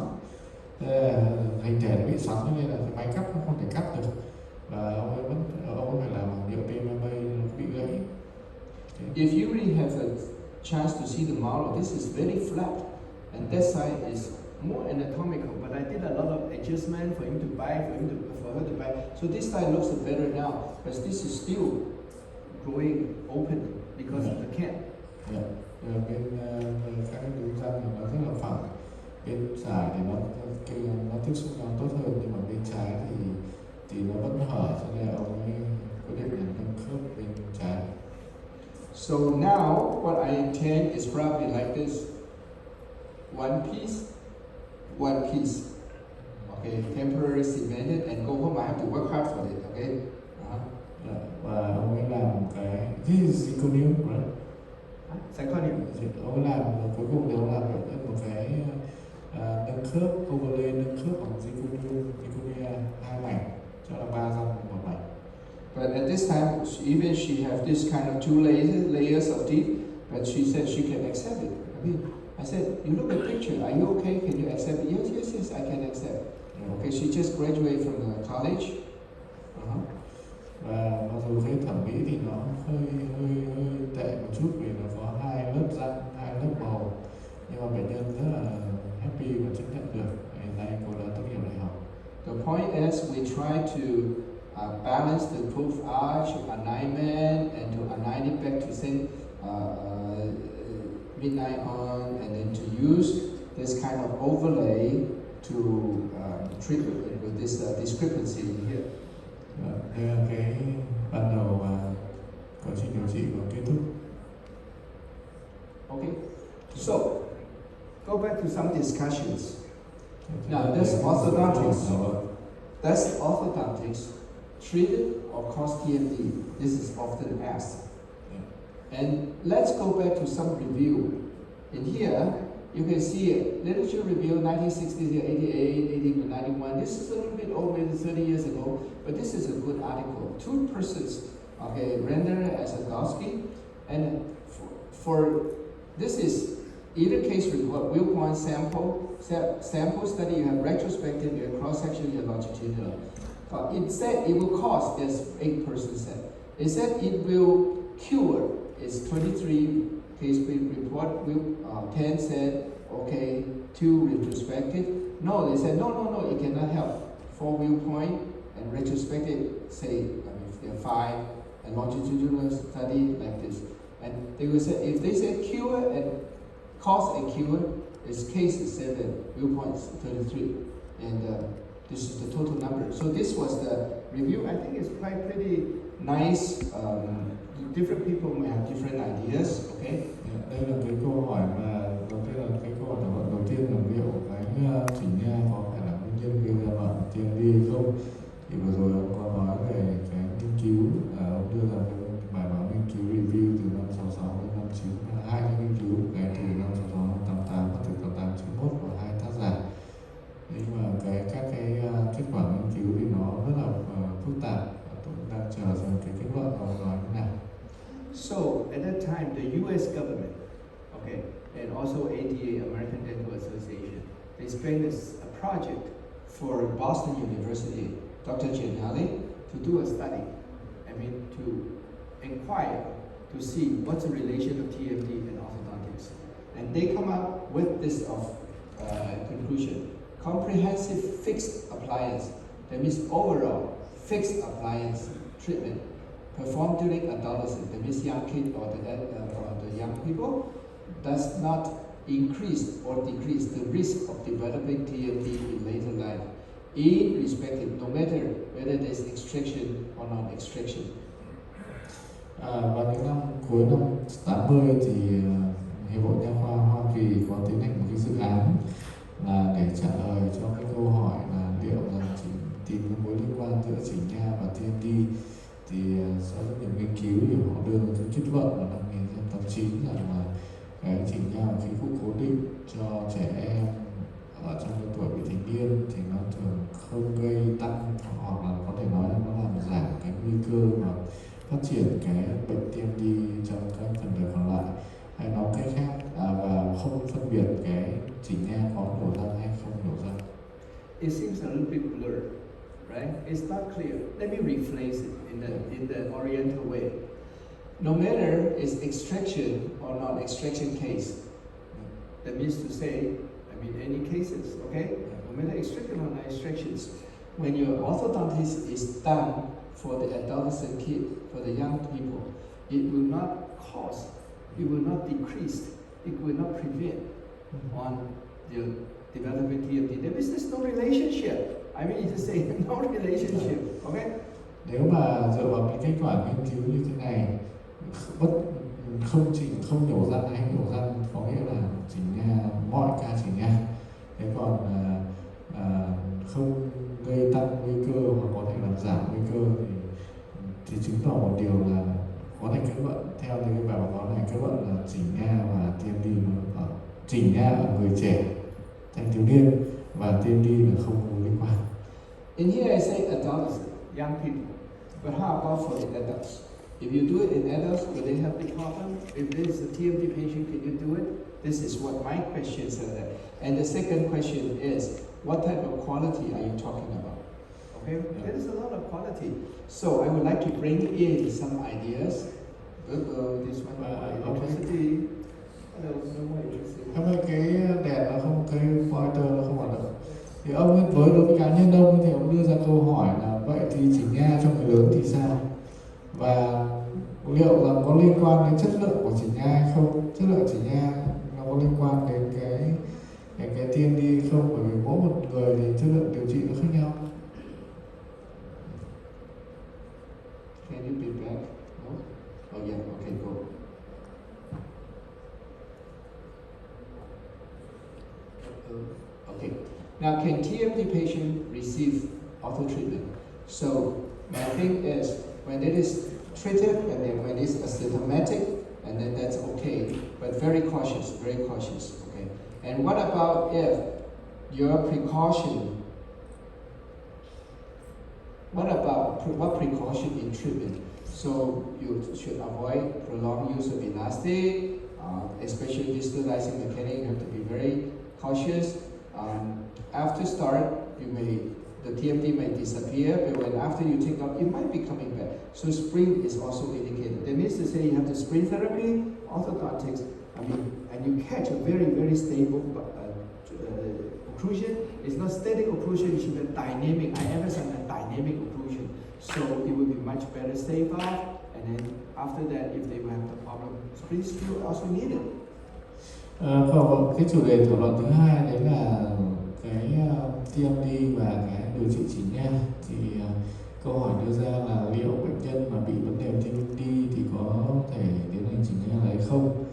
hình thể nó bị xoắn, cho nên là cái máy cắt nó không thể cắt được, và ông ấy phải làm bằng nhựa PMMA, nó bị gãy. If you really have a chance to see the model, this is very flat, and that side is more anatomical. But I did a lot of adjustment for him to bite, for her to bite. So this side looks better now, but this is still growing open because of the camp. Yeah. Bên các cái túi răng thì nó rất là phẳng, bên phải thì nó tiếp xúc nó tốt hơn, nhưng mà bên trái thì nó vẫn hở, cho nên là ông ấy quyết định là nâng khớp bên trái. So now what I intend is probably like this: one piece, okay, temporary cemented, and go home. I have to work hard for it, okay. Yeah. Và ông ấy làm this is zirconium, right? Zirconium. Ông ấy làm cuối cùng thì ông làm được một cái nâng khớp, overlay nâng khớp bằng zirconia 2 mảnh, cho là 3 răng một mảnh. But at this time, even she have this kind of 2 layers of teeth, but she said she can accept it. I said, you look at the picture, are you okay? Can you accept it? Yes, I can accept. Okay, she just graduated from the college. Và mặc dù cái thẩm mỹ thì nó hơi tệ một chút, vì nó có 2 lớp răng, 2 lớp màu, nhưng mà bệnh nhân rất là happy và chấp nhận được. Hiện nay cô đã tốt nghiệp đại học. The point is, we try to balance the proof arch alignment and to align it back to same midnight on, and then to use this kind of overlay to treat with this discrepancy here. Đây là cái ban đầu và quá trình điều trị và kết thúc. Okay, so go back to some discussions. Now, that's orthodontics. That's orthodontics treated or caused TMD. This is often asked. And let's go back to some review. In here, you can see literature review 1960 to 88, 80 to 91. This is a little bit old, maybe 30 years ago, but this is a good article. 2 persons, okay, Renner as Sadowski, and for this is either case report, viewpoint sample study. You have retrospective, you have cross section, you have longitudinal. It said it will cost, as 8 persons said. It said it will cure is 23 case report. 10 said okay, 2 retrospective. No, they said no, it cannot help. 4 viewpoint and retrospective say there are 5 and longitudinal study like this. And they will say if they say cure and cause a cure, its case is 7, viewpoints 33, and this is the total number. So this was the review. I think it's quite pretty nice. Different people may have different ideas. Okay. Đây là cái câu hỏi mà đầu tiên là cái câu hỏi đầu tiên là liệu cái chỉnh nha có phải là nguyên nhân gây ra bệnh TMD không? Thì vừa rồi ông có nói về cái nghiên cứu, ông đưa ra cái bài báo nghiên cứu review từ năm 66 đến năm 92, hai cái nghiên cứu, cái từ năm 66 đến 88 và từ 88 91 của 2 tác giả. Nhưng mà các cái kết quả nghiên cứu thì nó rất là phức tạp. Tôi đang chờ xem cái kết luận ông nói thế nào. So at that time, the U.S. government, okay, and also ADA, American Dental Association, they spent a project for Boston University, Dr. Gianelli, to do a study. To inquire to see what's the relation of TMD and orthodontics, and they come up with this conclusion: comprehensive fixed appliance, that means overall fixed appliance treatment performed during adolescence, that means young kid or the young people, does not increase or decrease the risk of developing TMD in later life, irrespective, no matter whether there's extraction or non-extraction. Vào những năm cuối năm 80 thì Hiệp hội Nha khoa Hoa Kỳ có tiến hành một cái dự án là để trả lời cho cái câu hỏi là liệu rằng tìm cái mối liên quan giữa chỉnh nha và TMD. Thì sau rất nhiều nghiên cứu thì họ đưa ra cái kết luận vào năm 1989 rằng là cái chỉnh nha và khí cụ cố định cho trẻ em ở trong cái tuổi vị thành niên thì nó thường không gây tăng, hoặc là có thể nói là nó làm giảm cái nguy cơ mà phát triển cái bệnh TMD trong các phần đời còn lại, hay nói cách khác và không phân biệt cái chỉnh nha có nhổ răng hay không nhổ răng. It seems a little bit blurred, right? It's not clear. Let me rephrase it in the Oriental way. No matter it's extraction or non-extraction case, that means to say, any cases, okay? No matter extraction or non-extractions, when your orthodontist is done for the adolescent kid, for the young people, it will not cause, it will not decrease, it will not prevent on the developing TMD. There is no relationship. You just say no relationship, okay? Nếu mà dựa vào cái kết quả nghiên cứu như thế này, không nhổ răng hay nhổ răng có nghĩa là chỉnh nha, mọi ca chỉnh nha. Thế còn không gây tăng nguy cơ hoặc có thể làm giảm nguy cơ thì chứng tỏ một điều là có thể kết luận theo cái bài báo cáo này, kết luận là chỉnh nha và TMD ở chỉnh nha ở người trẻ, thanh thiếu niên, và TMD là không có liên quan. In here I say adolescent, young people, but how about for the adults? If you do it in adults, will they have the problem? If there's a TMD patient, can you do it? This is what my questions are there. And the second question is, what type of quality are you talking about? Okay, there is a lot of quality. So I would like to bring in some ideas. This one, electricity. No more electricity. Cái đèn nó không, cái pointer nó không hoạt động. Thì ông đối với cá nhân ông thì ông đưa ra câu hỏi là vậy thì chỉnh nha cho người lớn thì sao? Và liệu rằng có liên quan đến chất lượng của chỉnh nha hay không? Chất lượng chỉnh nha nó có liên quan đến cái TMD không? Bởi vì mỗi một người thì chất lượng điều trị nó khác nhau. Can you be back? No? Oh yeah, okay, go. Okay. Now, can TMD patient receive ortho treatment? So my thing is, when it is treated and then when it's asymptomatic, and then that's okay, but very cautious, okay? And what about if your precaution, what precaution in treatment? So you should avoid prolonged use of elastic, especially distalizing mechanic, you have to be very cautious. After start, you may the TMD might disappear, but when after you take off, it might be coming back. So spring is also indicated. That means to say you have the spring therapy, orthodontics, and you catch a very, very stable occlusion. It's not static occlusion, it should be dynamic. I emphasize on dynamic occlusion. So it will be much better stave off, and then after that, if they will have the problem, spring still also needed. Còn cái chủ đề thảo luận thứ hai đấy là cái TMD và cái điều trị chỉnh nha. Thì câu hỏi đưa ra là liệu bệnh nhân mà bị vấn đề TMD thì có thể tiến hành chỉnh nha hay không?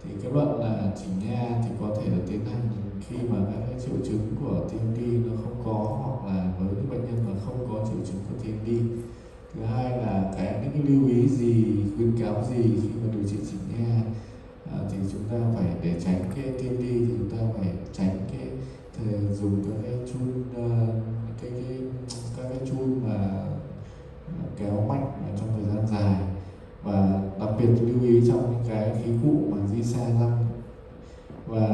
Thì kết luận là chỉnh nha thì có thể được tiến hành khi mà các cái triệu chứng của TMD nó không có, hoặc là với những bệnh nhân mà không có triệu chứng của TMD. Thứ hai là những cái lưu ý gì, khuyến cáo gì khi mà điều trị chỉnh nha. Thì chúng ta phải để tránh cái TMD thì chúng ta phải tránh cái dùng các cái chun các cái chun mà kéo mạnh trong thời gian dài, và đặc biệt lưu ý trong những cái khí cụ mà di xa răng, và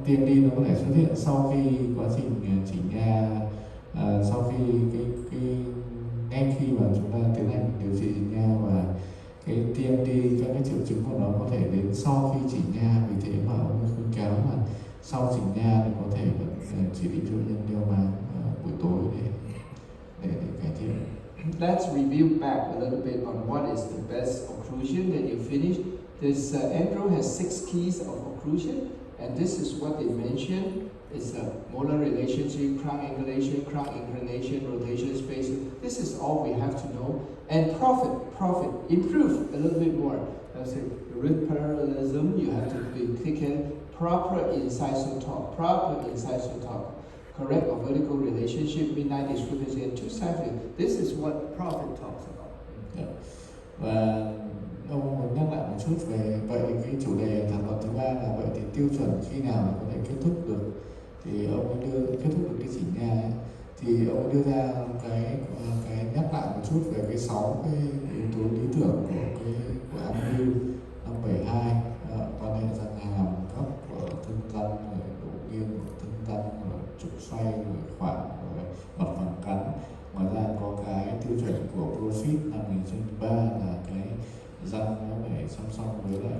TMD nó có thể xuất hiện sau khi quá trình chỉnh nha, sau khi ngay khi mà chúng ta tiến hành điều trị chỉnh nha, và cái TMD các cái triệu chứng của nó có thể đến sau khi chỉnh nha. Vì thế mà ông khuyến cáo là sau chỉnh nha thì có thể chỉ định cho bệnh nhân đeo màng buổi tối để cải thiện. Let's review back a little bit on what is the best occlusion that you finish. This Andrew has 6 keys of occlusion, and this is what they mentioned. It's a molar relationship, crown angulation, crown inclination, rotation spacing. This is all we have to know. And profit, improve a little bit more. Let's say root parallelism, you have to be thicker, proper incisal talk, correct or vertical relationship, midnight discrepancy, and two sides. This is what profit talks about. Yeah. Và ông muốn nhắc lại một chút về vậy cái chủ đề thảo luận thứ ba là vậy thì tiêu chuẩn khi nào có thể kết thúc được, thì ông ấy kết thúc được cái chỉnh nha ấy. Thì ông đưa ra cái nhắc lại một chút về cái 6 cái yếu tố lý tưởng của Andrew năm 72, quan hệ răng hàm, góc của thân răng, rồi độ nghiêng của thân răng, rồi trục xoay, rồi khoảng, rồi mặt phẳng cắn. Ngoài ra có cái tiêu chuẩn của Profit năm 1903 là cái răng nó phải song song với lại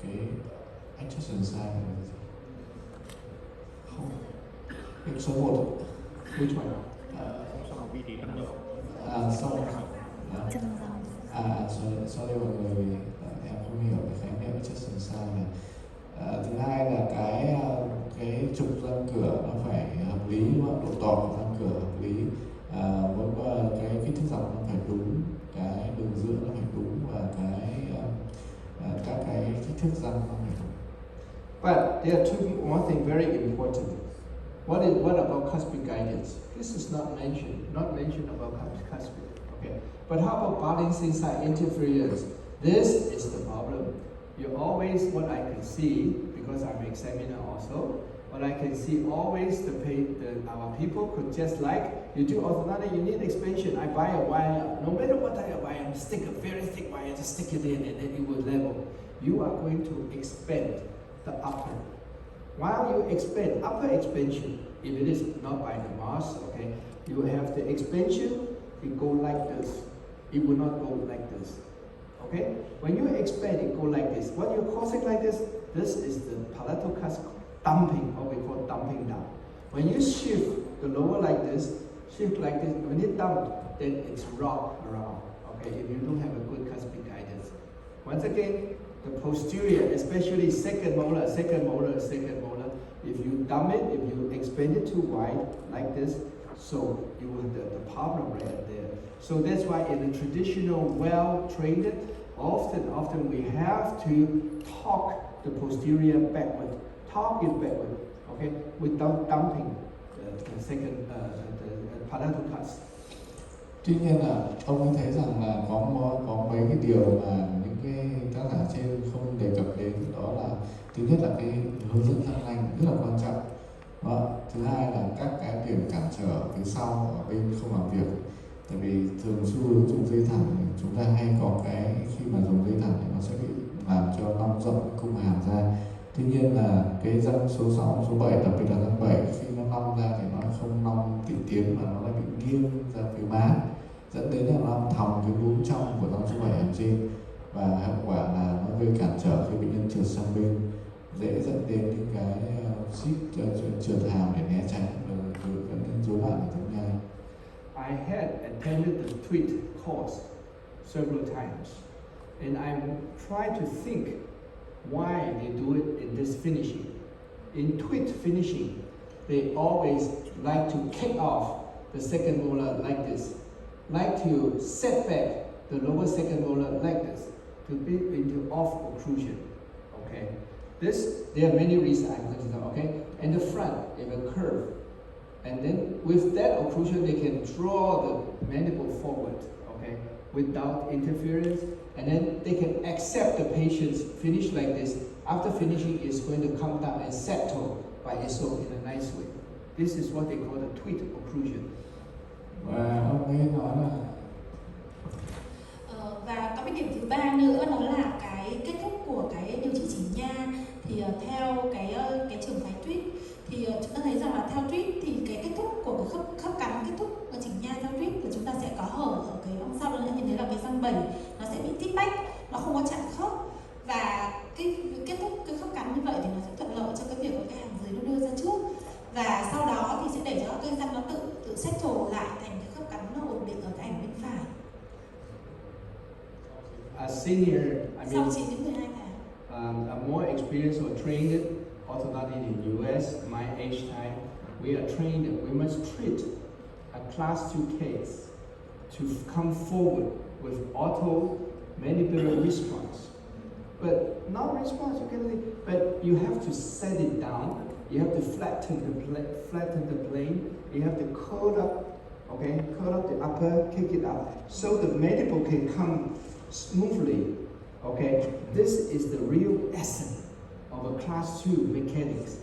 cái adjacent side là gì? Không, cái số 1. Which one? Sorry mọi người, em không hiểu cái khái niệm adjacent side này. Thứ hai là cái trục răng cửa nó phải hợp lý, độ to của răng cửa hợp lý, với cái kích thước răng nó phải đúng, cái đường giữa nó phải đúng, và các cái kích thước răng nó phải đúng. But there are one thing very important. What about cuspid guidance? This is not mentioned about cuspid. Okay, but how about balancing side interference? This is the problem. You always, what I can see, because I'm an examiner also, what I can see always our people could just like, you do orthodontic, you need expansion, I buy a wire, no matter what type of wire, stick a very thick wire, just stick it in and then it will level. You are going to expand the upper. While you expand, upper expansion, if it is not by the mass, okay, you have the expansion, it go like this. It will not go like this. Okay? When you expand, it go like this. What you're causing like this is the palatal cusp dumping, what we call dumping down. When you shift the lower like this, when it dump, then it's rock around. Okay, if you don't have a good cuspid guidance. Once again, the posterior, especially second molar, if you dump it, if you expand it too wide, like this, so you will have the problem right there. So that's why in the traditional, well-trained, often we have to talk the posterior backward, okay, without dumping the second, the palatal cusp. Tuy nhiên là ông ấy thấy rằng là có mấy cái điều mà những cái tác giả trên không đề cập đến, đó là thứ nhất là cái hướng dẫn răng nanh rất là quan trọng. Thứ hai là các cái điểm cản trở phía sau ở bên không làm việc. Tại vì thường xu hướng dùng dây thẳng chúng ta hay có khi mà dùng dây thẳng thì nó sẽ bị làm cho nong rộng cung hàm ra. Tuy nhiên là cái răng số 6, số 7, đặc biệt là răng 7 khi nó nong ra thì nó không nong tịnh tiến mà nó lại bị nghiêng ra phía má, dẫn đến là nó làm thòng cái vú trong của răng số 7 hàm trên, và hậu quả là nó gây cản trở khi bệnh nhân trượt sang bên, dễ dẫn đến những cái trượt hàm để né tránh và dẫn đến rối loạn hệ thống nhai. I had attended the tweet course several times, and I tried to think why they do it in this finishing. In tweet finishing, they always like to kick off the second molar like this, like to set back the lower second molar like this, to be into off occlusion. Okay, there are many reasons I'm going to tell. Okay, and the front, they have a curve, and then with that occlusion, they can draw the mandible forward. Okay, without interference, and then they can accept the patient's finish like this. After finishing, it's going to come down and settle by its own in a nice way. This is what they call the tweet occlusion. Và ông ấy nói là và có cái điểm thứ ba nữa, đó là cái kết thúc của cái điều trị chỉnh nha. Thì theo cái trường phái tweet thì chúng ta thấy rằng là theo tweet thì cái kết thúc của cái khớp cắn kết thúc của chỉnh nha theo tweet là chúng ta sẽ có hở ở cái đằng sau, đó là nhìn thấy là cái răng 7 nó sẽ bị tít bách, nó không có chạm khớp, và cái kết thúc cái khớp cắn như vậy thì nó sẽ thuận lợi cho cái việc cái hàm dưới nó đưa ra trước, và sau đó thì sẽ để cho cái răng nó tự settle lại thành cái khớp cắn nó ổn định ở cái ảnh bên phải. A senior, I Sau mean, 9 đến 12 tháng. a more experienced or trained orthodontist in US, my age time, we are trained that we must treat a class 2 case to come forward with auto mandibular response. But not response, you can say, but you have to set it down. You have to flatten the plane. You have to curl up, okay, curl up the upper, kick it up, so the mandible can come smoothly. Okay, this is the real essence of a class 2 mechanics.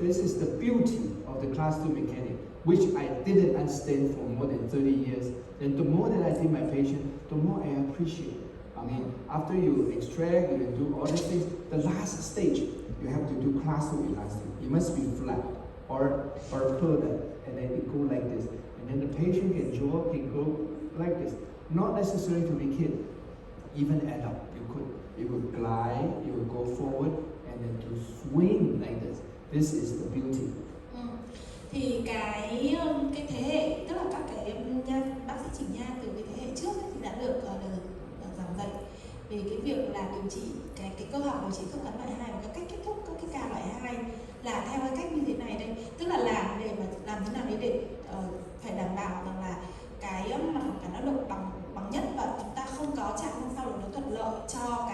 This is the beauty of the class 2 mechanics, which I didn't understand for more than 30 years. And the more that I see my patient, the more I appreciate. I mean, after you extract, you do all these things, the last stage, you have to do class 2 elastic. It must be flat or curled, and then it go like this. And then the patient can go like this. Not necessary to be kid, even adult. You could glide, you would go forward, and then to swing like this. This is the beauty. Thì cái thế hệ, tức là các cái bác sĩ chỉnh nha từ cái thế hệ trước ấy, thì đã được giảng dạy về cái việc là điều trị cái cơ học điều trị khớp cắn loại 2 và cái cách kết thúc các cái ca loại 2 là theo cái cách như thế này đây, tức là làm thế nào để phải đảm bảo rằng là cái mặt phẳng cắn nó độ bằng nhất, và chúng ta không có chạm sang sau để nó thuận lợi cho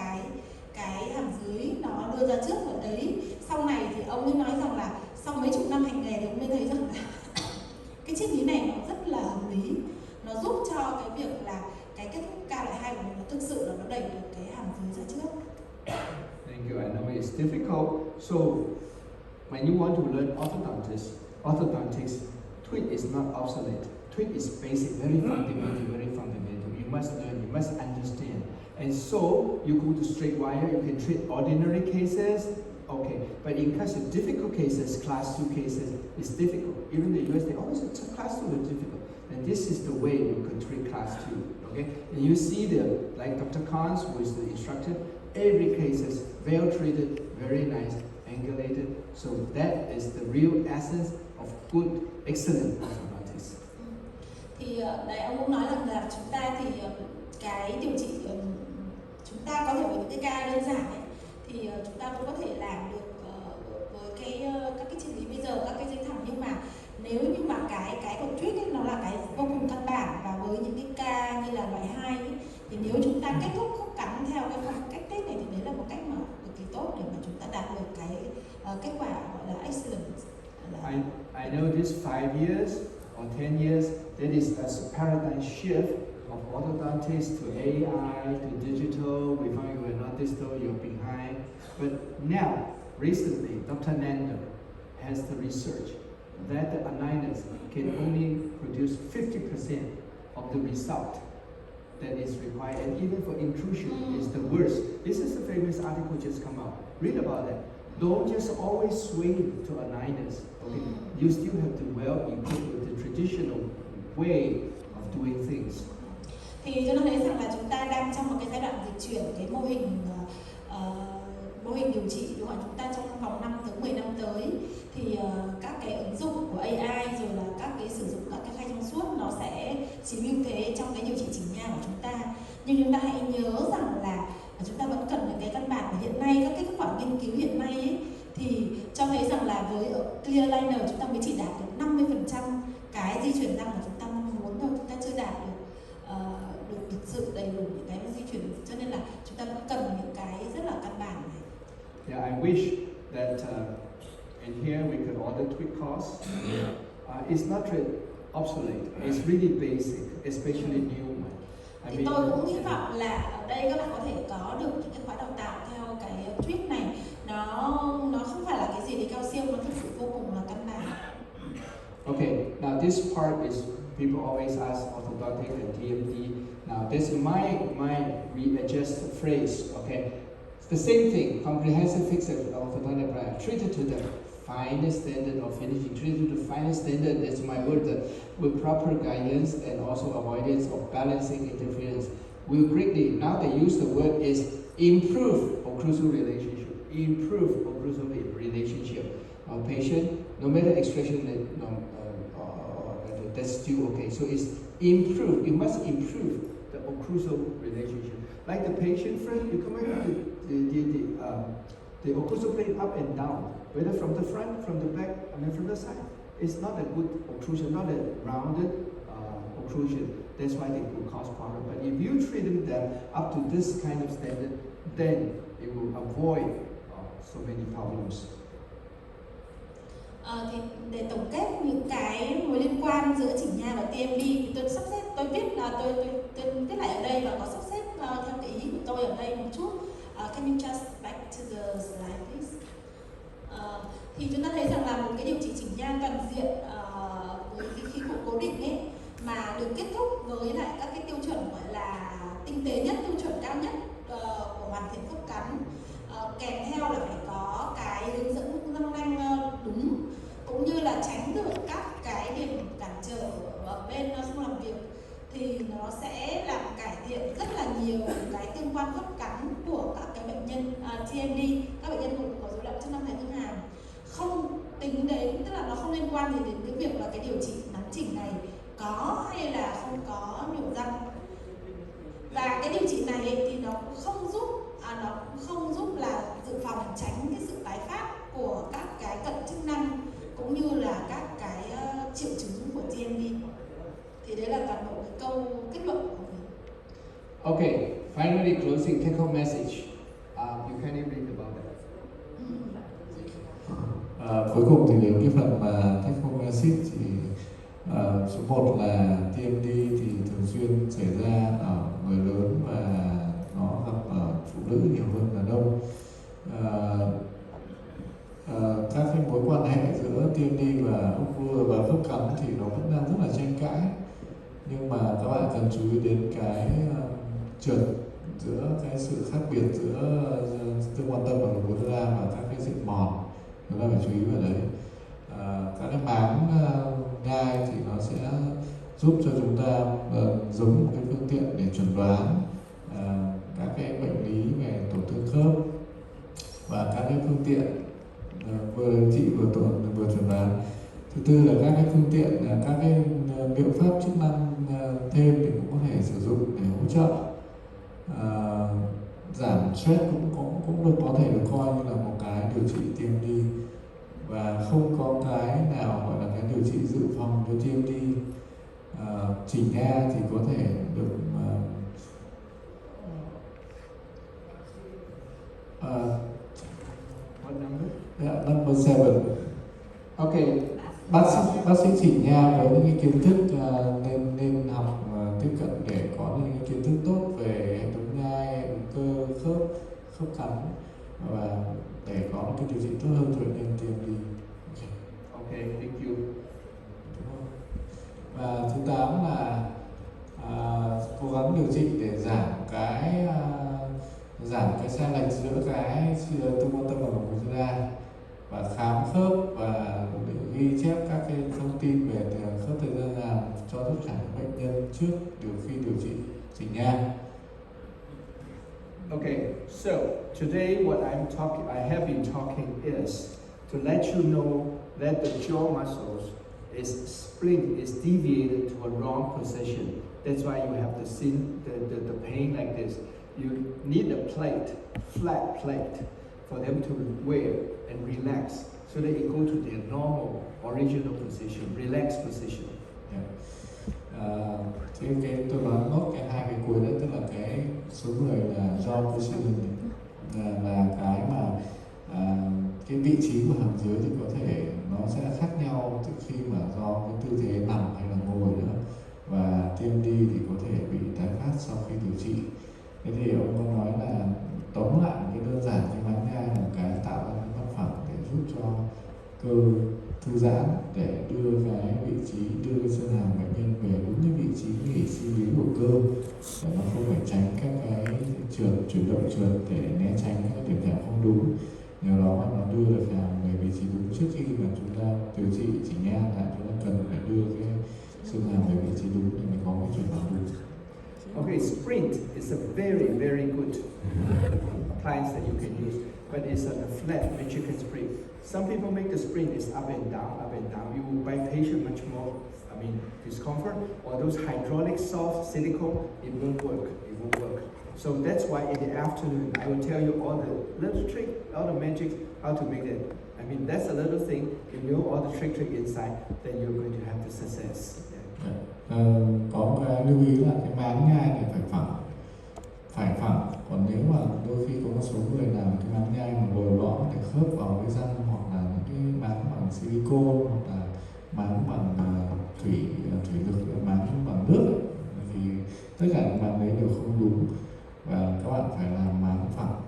cái hàm dưới nó đưa ra trước ở đấy. Sau này thì ông ấy nói rằng là sau mấy chục năm hành nghề thì ông mới thấy rằng là cái triết lý này nó rất là hợp lý, nó giúp cho cái việc là cái kết thúc ca loại 2 của mình nó thực sự là nó đẩy được cái hàm dưới ra trước. Thank you. I know it's difficult. So when you want to learn orthodontics, tweet is not obsolete. Tweet is basic, very fundamental. You must learn, you must understand. And so you go to straight wire, you can treat ordinary cases, okay. But in case of difficult cases, class 2 cases, it's difficult. Even the US, they always say class 2 is difficult. And this is the way you could treat class 2, okay. And you see like Dr. Khan's, who is the instructor, every case is well treated, very nice, angulated. So that is the real essence of good, excellent orthodontics. Thì đấy, ông cũng nói là chúng ta thì cái điều trị chúng ta có thể với những cái ca đơn giản ấy, thì chúng ta cũng có thể làm được với các cái triết lý bây giờ, các cái dây thẳng, nhưng mà nếu như mà cái của tweet ấy, nó là cái vô cùng căn bản, và với những cái ca như là loại 2 ấy, thì nếu chúng ta kết thúc khớp cắn theo cái khoảng cách tết này thì đấy là một cách mà cực kỳ tốt để mà chúng ta đạt được cái kết quả gọi là excellent. I know this 5 years or 10 years, there is a paradigm shift of orthodontics to AI, to digital. We found you are not digital, you're behind. But now, recently, Dr. Nander has the research that the aligners can only produce 50% of the result that is required, and even for intrusion is the worst. This is a famous article just come out. Read about that. Don't just always swing to a nightness. Okay, you still have to well equipped with the traditional way of doing things. Thì cho nó thấy rằng là chúng ta đang trong một cái giai đoạn dịch chuyển cái mô hình điều trị, đúng không ạ? Chúng ta trong vòng 5 tới 10 năm tới thì các cái ứng dụng của AI rồi là các cái sử dụng các cái khai trong suốt nó sẽ chiếm ưu thế trong cái điều trị chỉnh nha của chúng ta. Nhưng chúng ta hãy nhớ rằng là chúng ta vẫn cần những cái căn bản, và hiện nay các cái kết quả nghiên cứu hiện nay ấy, thì cho thấy rằng là với clear aligner chúng ta mới chỉ đạt được 50% cái di chuyển răng mà chúng ta mong muốn thôi, chúng ta chưa đạt được thực sự đầy đủ những cái di chuyển, cho nên là chúng ta vẫn cần những cái rất là căn bản này. Yeah, I wish that in here we could order tweak course. It's not really obsolete. It's really basic, especially new one. Thì tôi cũng hy vọng là ở đây các bạn có thể có được những cái khóa đào tạo theo cái tweak này. Nó không phải là cái gì đấy cao siêu, nó thực sự vô cùng là căn bản. Okay, now this part is people always ask orthodontic and TMD. Now this my readjust phrase. Okay, it's the same thing. Comprehensive fixed orthodontic plan treated to the finest standard of finishing. Treated to the finest standard. That's my word. With proper guidance and also avoidance of balancing interference. Will greatly now they use the word is improve occlusal relationship. Improve occlusal relationship. Patient, no matter extraction, that's still okay. So it's improve. You must improve the occlusal relationship. Like the patient friend, you come in the occlusal plane up and down, whether from the front, from the back, I mean from the side. It's not a good occlusion, not a rounded occlusion. That's why they will cause problem. But if you treat them up to this kind of standard, then it will avoid so many problems. Thì để tổng kết những cái mối liên quan giữa chỉnh nha và TMD thì tôi sắp xếp, tôi viết lại ở đây và có sắp xếp theo cái ý của tôi ở đây một chút. Can you just back to the slide please? Thì chúng ta thấy rằng là một cái điều trị chỉnh nha toàn diện với cái khí cụ cố định ấy mà được kết thúc với lại các cái tiêu chuẩn gọi là tinh tế nhất, tiêu chuẩn cao nhất của hoàn thiện khớp cắn, kèm theo là phải có cái hướng dẫn răng nanh đúng, cũng như là tránh được các cái điểm cản trở ở bên không làm việc, thì nó sẽ làm cải thiện rất là nhiều cái tương quan khớp cắn của các cái bệnh nhân TMD, các bệnh nhân có rối loạn chức năng hệ thương hàm. Không tính đến, tức là nó không liên quan gì đến cái việc là cái điều trị nắn chỉnh này có hay là không có nhổ răng. Và cái điều trị này thì nó cũng không giúp là dự phòng tránh cái sự tái phát của các cái cận chức năng cũng như là các cái triệu chứng của TMD. Thì đấy là toàn bộ cái câu kết luận của mình. Okay, finally closing take home message. You can read about that. Cuối cùng thì đến cái phần mà take home message thì số 1 là TMD thì thường xuyên xảy ra ở người lớn và nó gặp ở phụ nữ nhiều hơn đàn ông. Các cái mối quan hệ giữa TMD và occluder và khớp cắn thì nó vẫn đang rất là tranh cãi, nhưng mà các bạn cần chú ý đến cái trượt giữa cái sự khác biệt giữa tương quan tâm và đồng vốn ra và các cái diện mòn, chúng ta phải chú ý vào đấy. Các cái máng nhai thì nó sẽ giúp cho chúng ta dùng một cái phương tiện để chuẩn đoán các cái bệnh lý về tổn thương khớp, và các cái phương tiện vừa điều trị vừa chuẩn đoán. Thứ tư là các cái phương tiện, các cái liệu pháp chức năng thêm thì cũng có thể sử dụng để hỗ trợ giảm stress, cũng được có thể được coi như là một cái điều trị TMD, và không có cái nào gọi là cái điều trị dự phòng cho TMD. Chỉnh nha thì có thể được What number? Yeah, number 7. Okay. Bác sĩ chỉnh nha với những cái kiến thức nên học tiếp cận để có những cái kiến thức tốt về hệ thống nhai, hệ thống cơ, khớp cắn, và để có một cái điều trị tốt hơn cho bệnh nhân TMD. Okay, thank you. Và thứ 8 là cố gắng điều trị để giảm cái giảm cái sai lệch giữa cái tumor tâm và mổ ra, và khám khớp và ghi chép các cái thông tin về khớp thời gian làm cho tất cả các bệnh nhân trước khi điều trị chỉnh nha. Okay, so today what I have been talking is to let you know that the jaw muscles spring is deviated to a wrong position. That's why you have the pain like this. You need a plate, flat plate, for them to wear and relax, so that it go to their normal, original position, relaxed position. Thế tôi nói nốt cái hai cái cuối đấy, tức là cái số người là jaw position là cái mà cái vị trí của hàm dưới thì có thể nó sẽ khác nhau từ khi mà do cái tư thế nằm hay là ngồi nữa, và TMD thì có thể bị tái phát sau khi điều trị. Thế thì ông có nói là tóm lại cái đơn giản, cái máng nhai là một cái tạo ra cái mặt phẳng để giúp cho cơ thư giãn, để đưa cái vị trí, đưa cái xương hàm bệnh nhân về đúng cái vị trí nghỉ sinh lý của cơ, để nó không phải tránh các cái chuyển động trượt để né tránh các điểm hẹp không đúng. Nhờ đó mà nó đưa được hàm về vị trí đúng. Trước khi mà chúng ta điều trị chỉnh nha là chúng ta cần phải đưa cái xương hàm về vị trí đúng để mình có cái chuyển động đúng. Okay, sprint is a very, very good appliance that you can use, but it's a flat Michigan spring. Some people make the spring is up and down, up and down. You will buy patient much more, discomfort. Or those hydraulic soft silicone, it won't work. It won't work. So that's why in the afternoon I will tell you all the little trick, all the magic, how to make it. That's a little thing. If you know all the trick inside, then you're going to have the success. Có một cái lưu ý là cái máng nhai này phải phẳng. Còn nếu mà đôi khi có một số người làm cái máng nhai mà lồi lõm để khớp vào cái răng, hoặc là những cái máng bằng silicone, hoặc là máng bằng thủy lực, máng bằng nước ấy, thì tất cả những máng đấy đều không đúng và các bạn phải làm máng phẳng.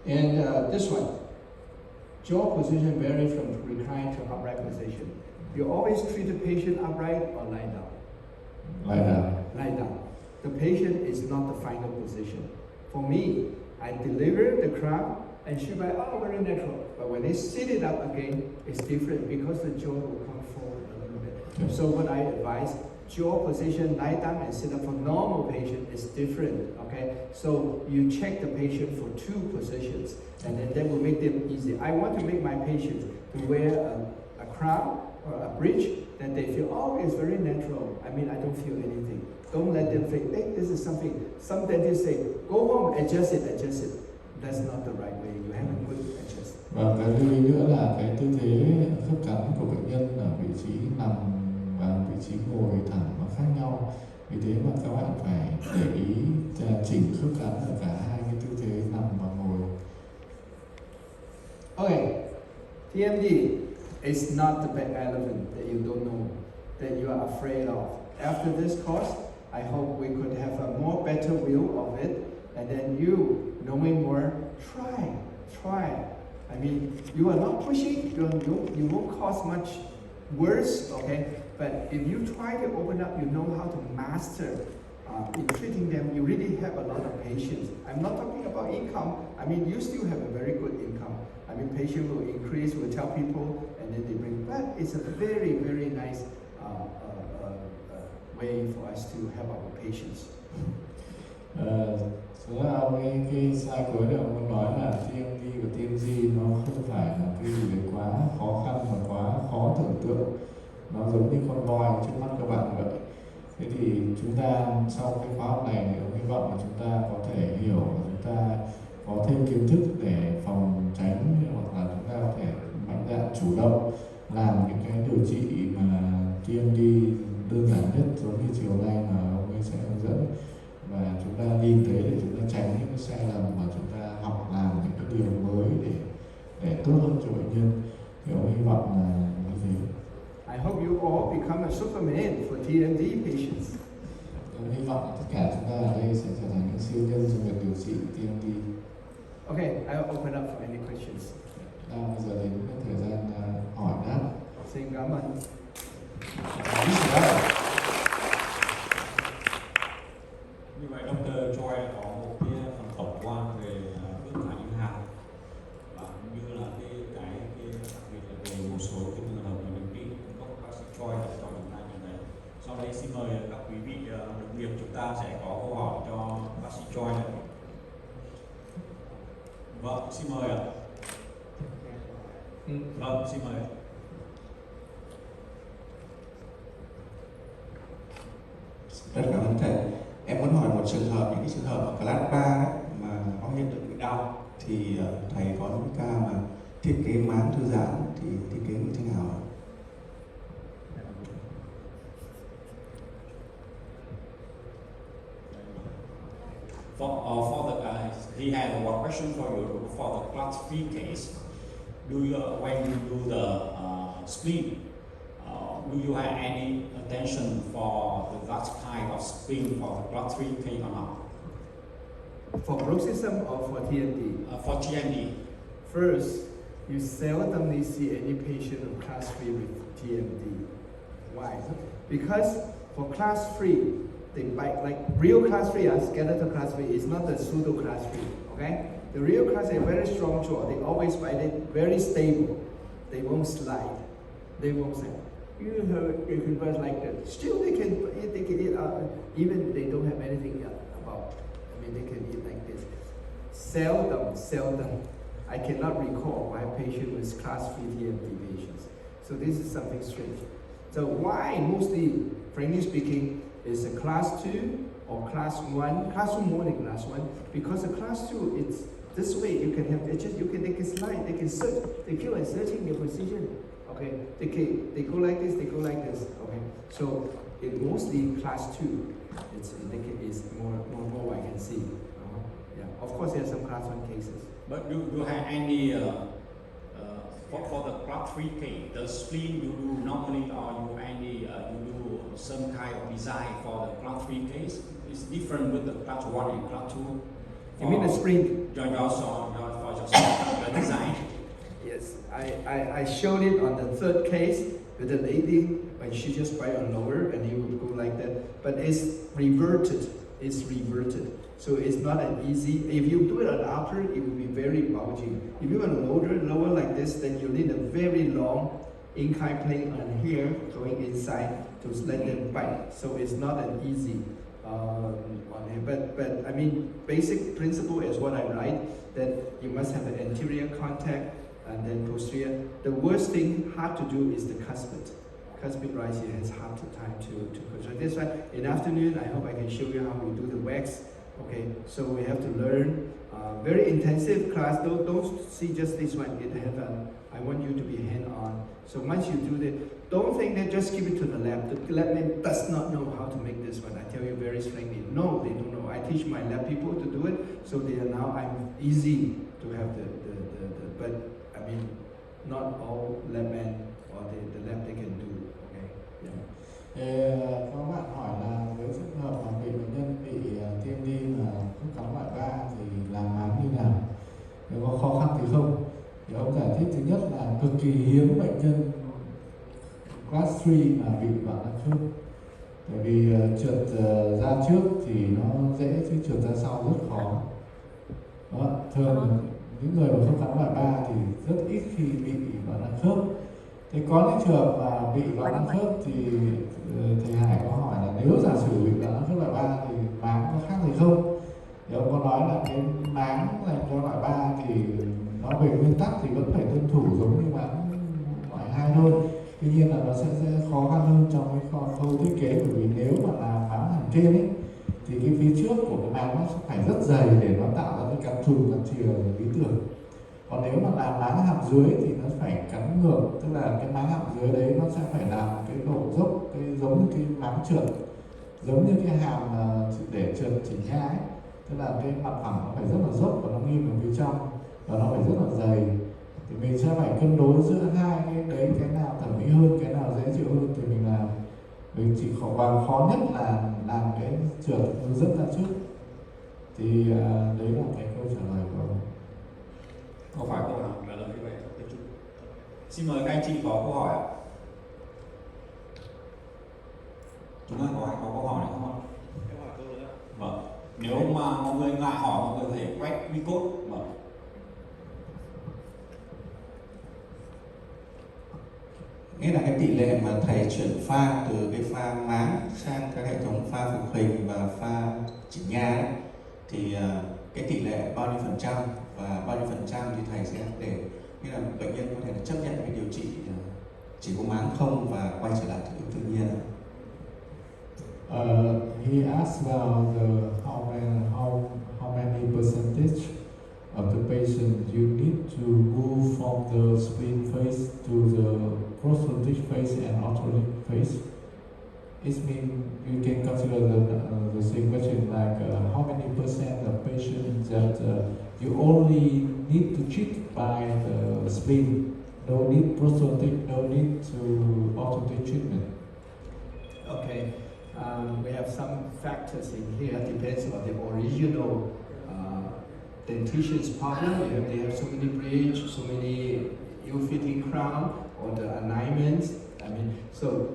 And this one, jaw position varies from recline to upright position. You always treat the patient upright or lie down? Lie down. Lie down. The patient is not the final position. For me, I deliver the crown and she by very natural. But when they sit it up again, it's different because the jaw will come forward a little bit. Yes. So what I advise, jaw position, lie down and sit up for normal patient is different. Okay, so you check the patient for two positions, and then that will make them easy. I want to make my patients to wear a crown or a bridge that they feel, it's very natural. I don't feel anything. Don't let them think, hey, this is something. Some dentists say, go home, adjust it. That's not the right way. You have a good adjust. Và cái lưu ý nữa là cái tư thế khớp cắn của bệnh nhân ở vị trí nằm và vị trí ngồi thẳng nó khác nhau. Vì thế mà các bạn phải để ý chỉnh khớp cắn ở cả hai cái tư thế nằm và ngồi. Okay, TMD is not the bad elephant that you don't know, that you are afraid of. After this course, I hope we could have a more better view of it, and then you, knowing more, try. You are not pushing, you won't cause much worse, okay? But if you try to open up, you know how to master in treating them. You really have a lot of patience. I'm not talking about income. You still have a very good income. Patient will increase, will tell people, and then they bring. But it's a very, very nice way for us to help our patients. Thực ra ông cái slide cuối này ông muốn nói là TMD và TMG nó không phải là cái gì đấy quá khó khăn và quá khó tưởng tượng. Nó giống như con voi trước mắt các bạn vậy. Thế thì chúng ta sau cái khóa học này thì ông hy vọng là chúng ta có thể hiểu và chúng ta có thêm kiến thức để phòng tránh, hoặc là chúng ta có thể mạnh dạn chủ động làm những cái điều trị mà TMD đơn giản nhất, giống như chiều nay mà ông ấy sẽ hướng dẫn, và chúng ta nhìn thấy để chúng ta tránh những cái sai lầm mà chúng ta học làm những cái điều mới để tốt hơn cho bệnh nhân. Thì ông hy vọng là như thế. I hope you all become a Superman for TMD patients. Tôi hy vọng tất cả chúng ta ở đây sẽ trở thành những siêu nhân trong việc điều trị TMD. Okay, I'll open up for any questions. Bây giờ đến thời gian hỏi đáp. Xin cảm ơn. Như vậy Dr. Choi có một cái phần tổng quan xin mời các quý vị đồng nghiệp chúng ta sẽ có câu hỏi cho bác sĩ Choi này. Vâng, xin mời ạ. Vâng, xin mời. Rất cảm ơn thầy. Em muốn hỏi một trường hợp, những cái trường hợp ở class 3 ấy, mà có hiện tượng bị đau thì thầy có những ca mà thiết kế máng thư giãn thì thiết kế như thế nào ạ? He had one question for you for the class 3 case. Do you, when you do the spleen, do you have any attention for that kind of spleen for the class 3 case or not? For bruxism or for TMD? For TMD. First, you seldomly see any patient of class 3 with TMD. Why? Because for class 3, they bite like real class 3, skeletal class 3 is not the pseudo class 3, okay? The real class 3 very strong jaw, they always bite it very stable. They won't slide. They won't say, you can bite like that. Still they can eat even they don't have anything about. I mean, they can eat like this. Seldom. I cannot recall my patient with class 3 TMD patients. So this is something strange. So why mostly, frankly speaking, is a class 2 or class 1, class 2 more than class 1, because a class 2, it's this way, you can have edges, they can slide, they can search, they feel like searching their position, okay? They go like this, okay? So it mostly class 2, it's more I can see. Yeah, of course there are some class 1 cases. But do you have any, for the class 3 case, the spleen you do normally or you do some kind of design for the class 3 case? It's different with the class 1 and class 2. You mean the spleen? For the design. Yes, I showed it on the third case with the lady when she just bite on lower and it would go like that. But it's reverted. So it's not an easy. If you do it on upper, it will be very bulging. If you want lower like this, then you need a very long incline plane on here going inside to let them bite. So it's not an easy on here. But I mean, basic principle is what I write, that you must have an anterior contact and then posterior. The worst thing hard to do is the cuspid. Cuspid rise here has hard time to control. That's why in afternoon, I hope I can show you how we do the wax. Okay, so we have to learn very intensive class. Don't see just this one. I want you to be hand-on. So once you do that, don't think that just give it to the lab. The lab man does not know how to make this one. I tell you very frankly, no, they don't know. I teach my lab people to do it, so they are now. I'm easy to have but I mean, not all lab men or the lab they can do. Okay. Yeah. Các bạn hỏi là với trường hợp mà bệnh nhân bị TMD mà khớp cắn loại 3 thì làm máng như nào? Nếu có khó khăn thì không? Thì ông giải thích thứ nhất là cực kỳ hiếm bệnh nhân class 3 mà bị loạn lạc khớp. Bởi vì trượt ra trước thì nó dễ chứ trượt ra sau rất khó. Đó, thường những người mà khớp cắn loại 3 thì rất ít khi bị loạn lạc khớp. Thế có những trường hợp mà bị loạn lạc khớp thì thầy Hải có hỏi là nếu giả sử bị loạn lạc khớp loại 3 thì máng có khác gì không? Thì ông có nói là cái máng dành cho loại 3 thì nó về nguyên tắc thì vẫn phải tuân thủ giống như máng loại 2 thôi. Tuy nhiên là nó sẽ khó khăn hơn trong cái khâu thiết kế, bởi vì nếu mà làm máng hàm trên ấy thì cái phía trước của cái máng nó sẽ phải rất dày để nó tạo ra cái cắn trùng cắn chìa lý tưởng. Còn nếu mà làm máng hàm dưới thì nó phải cắn ngược, tức là cái máng hàm dưới đấy nó sẽ phải làm cái độ dốc, cái giống như cái máng trượt, giống như cái hàm để trượt chỉnh nha ấy. Tức là cái mặt phẳng nó phải rất là dốc và nó nghiêng ở phía trong và nó phải rất là dày. Thì mình sẽ phải cân đối giữa hai cái đấy, cái nào thẩm mỹ hơn, cái nào dễ chịu hơn thì mình làm. Mình chỉ khó nhất là làm cái trượt hướng dẫn ra trước. Thì đấy là cái câu trả lời của ông. Không phải câu hỏi trả lời như vậy. Xin mời các anh chị có câu hỏi ạ. Chúng ta có câu hỏi này không ạ? Em hỏi câu nữa. Vâng. Nếu mà mọi người ngại hỏi, mọi người có thể quét recode. Vâng. Nghĩa là cái tỷ tỷ lệ mà thầy chuyển pha từ cái pha máng sang các hệ thống pha phục hình và pha chỉnh nha đấy, thì cái tỷ lệ bao nhiêu phần trăm và bao nhiêu phần trăm thì thầy sẽ để như là bệnh nhân có thể chấp nhận cái điều trị chỉ có máng không và quay trở lại thực tự nhiên. He asked about how many percentage of the patient you need to move from the spleen phase to the prosthetic phase and orthotic phase. It means you can consider the same question like how many percent of patients that you only need to treat by the spleen, no need prosthetic, no need to orthotic treatment. Okay, we have some factors in here. Depends on the original dentition's problem. They have so many bridge, so many ill-fitting crown, or the alignments. I mean, so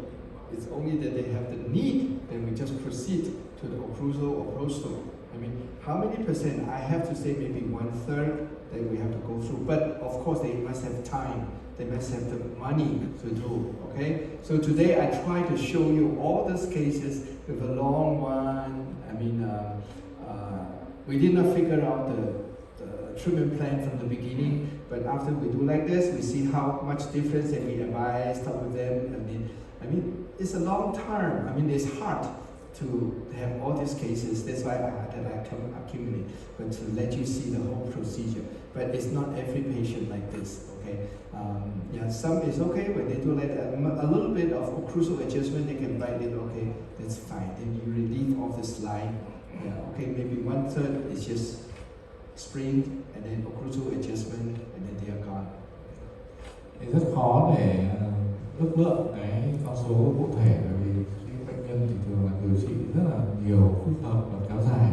it's only that they have the need, then we just proceed to the occlusal or prostal. I mean, how many percent? I have to say maybe 1/3 that we have to go through. But of course, they must have time. They must have the money to do. Okay. So today I try to show you all these cases with a long one. I mean, we did not figure out the treatment plan from the beginning. But after we do like this, we see how much difference, and we advise, talk with them. I mean, it's a long term. I mean, it's hard to have all these cases. That's why I come accumulate, but to let you see the whole procedure. But it's not every patient like this. Okay. Yeah, some is okay when they do like a little bit of occlusal adjustment. They can bite it. Okay, that's fine. Then you relieve off the slide. Yeah. Okay, maybe 1/3 is just spring and then occlusal adjustment, and then they are gone. Thì rất khó để ước lượng cái con số cụ thể, bởi vì cái bệnh nhân thì thường là điều trị rất là nhiều phức hợp và kéo dài.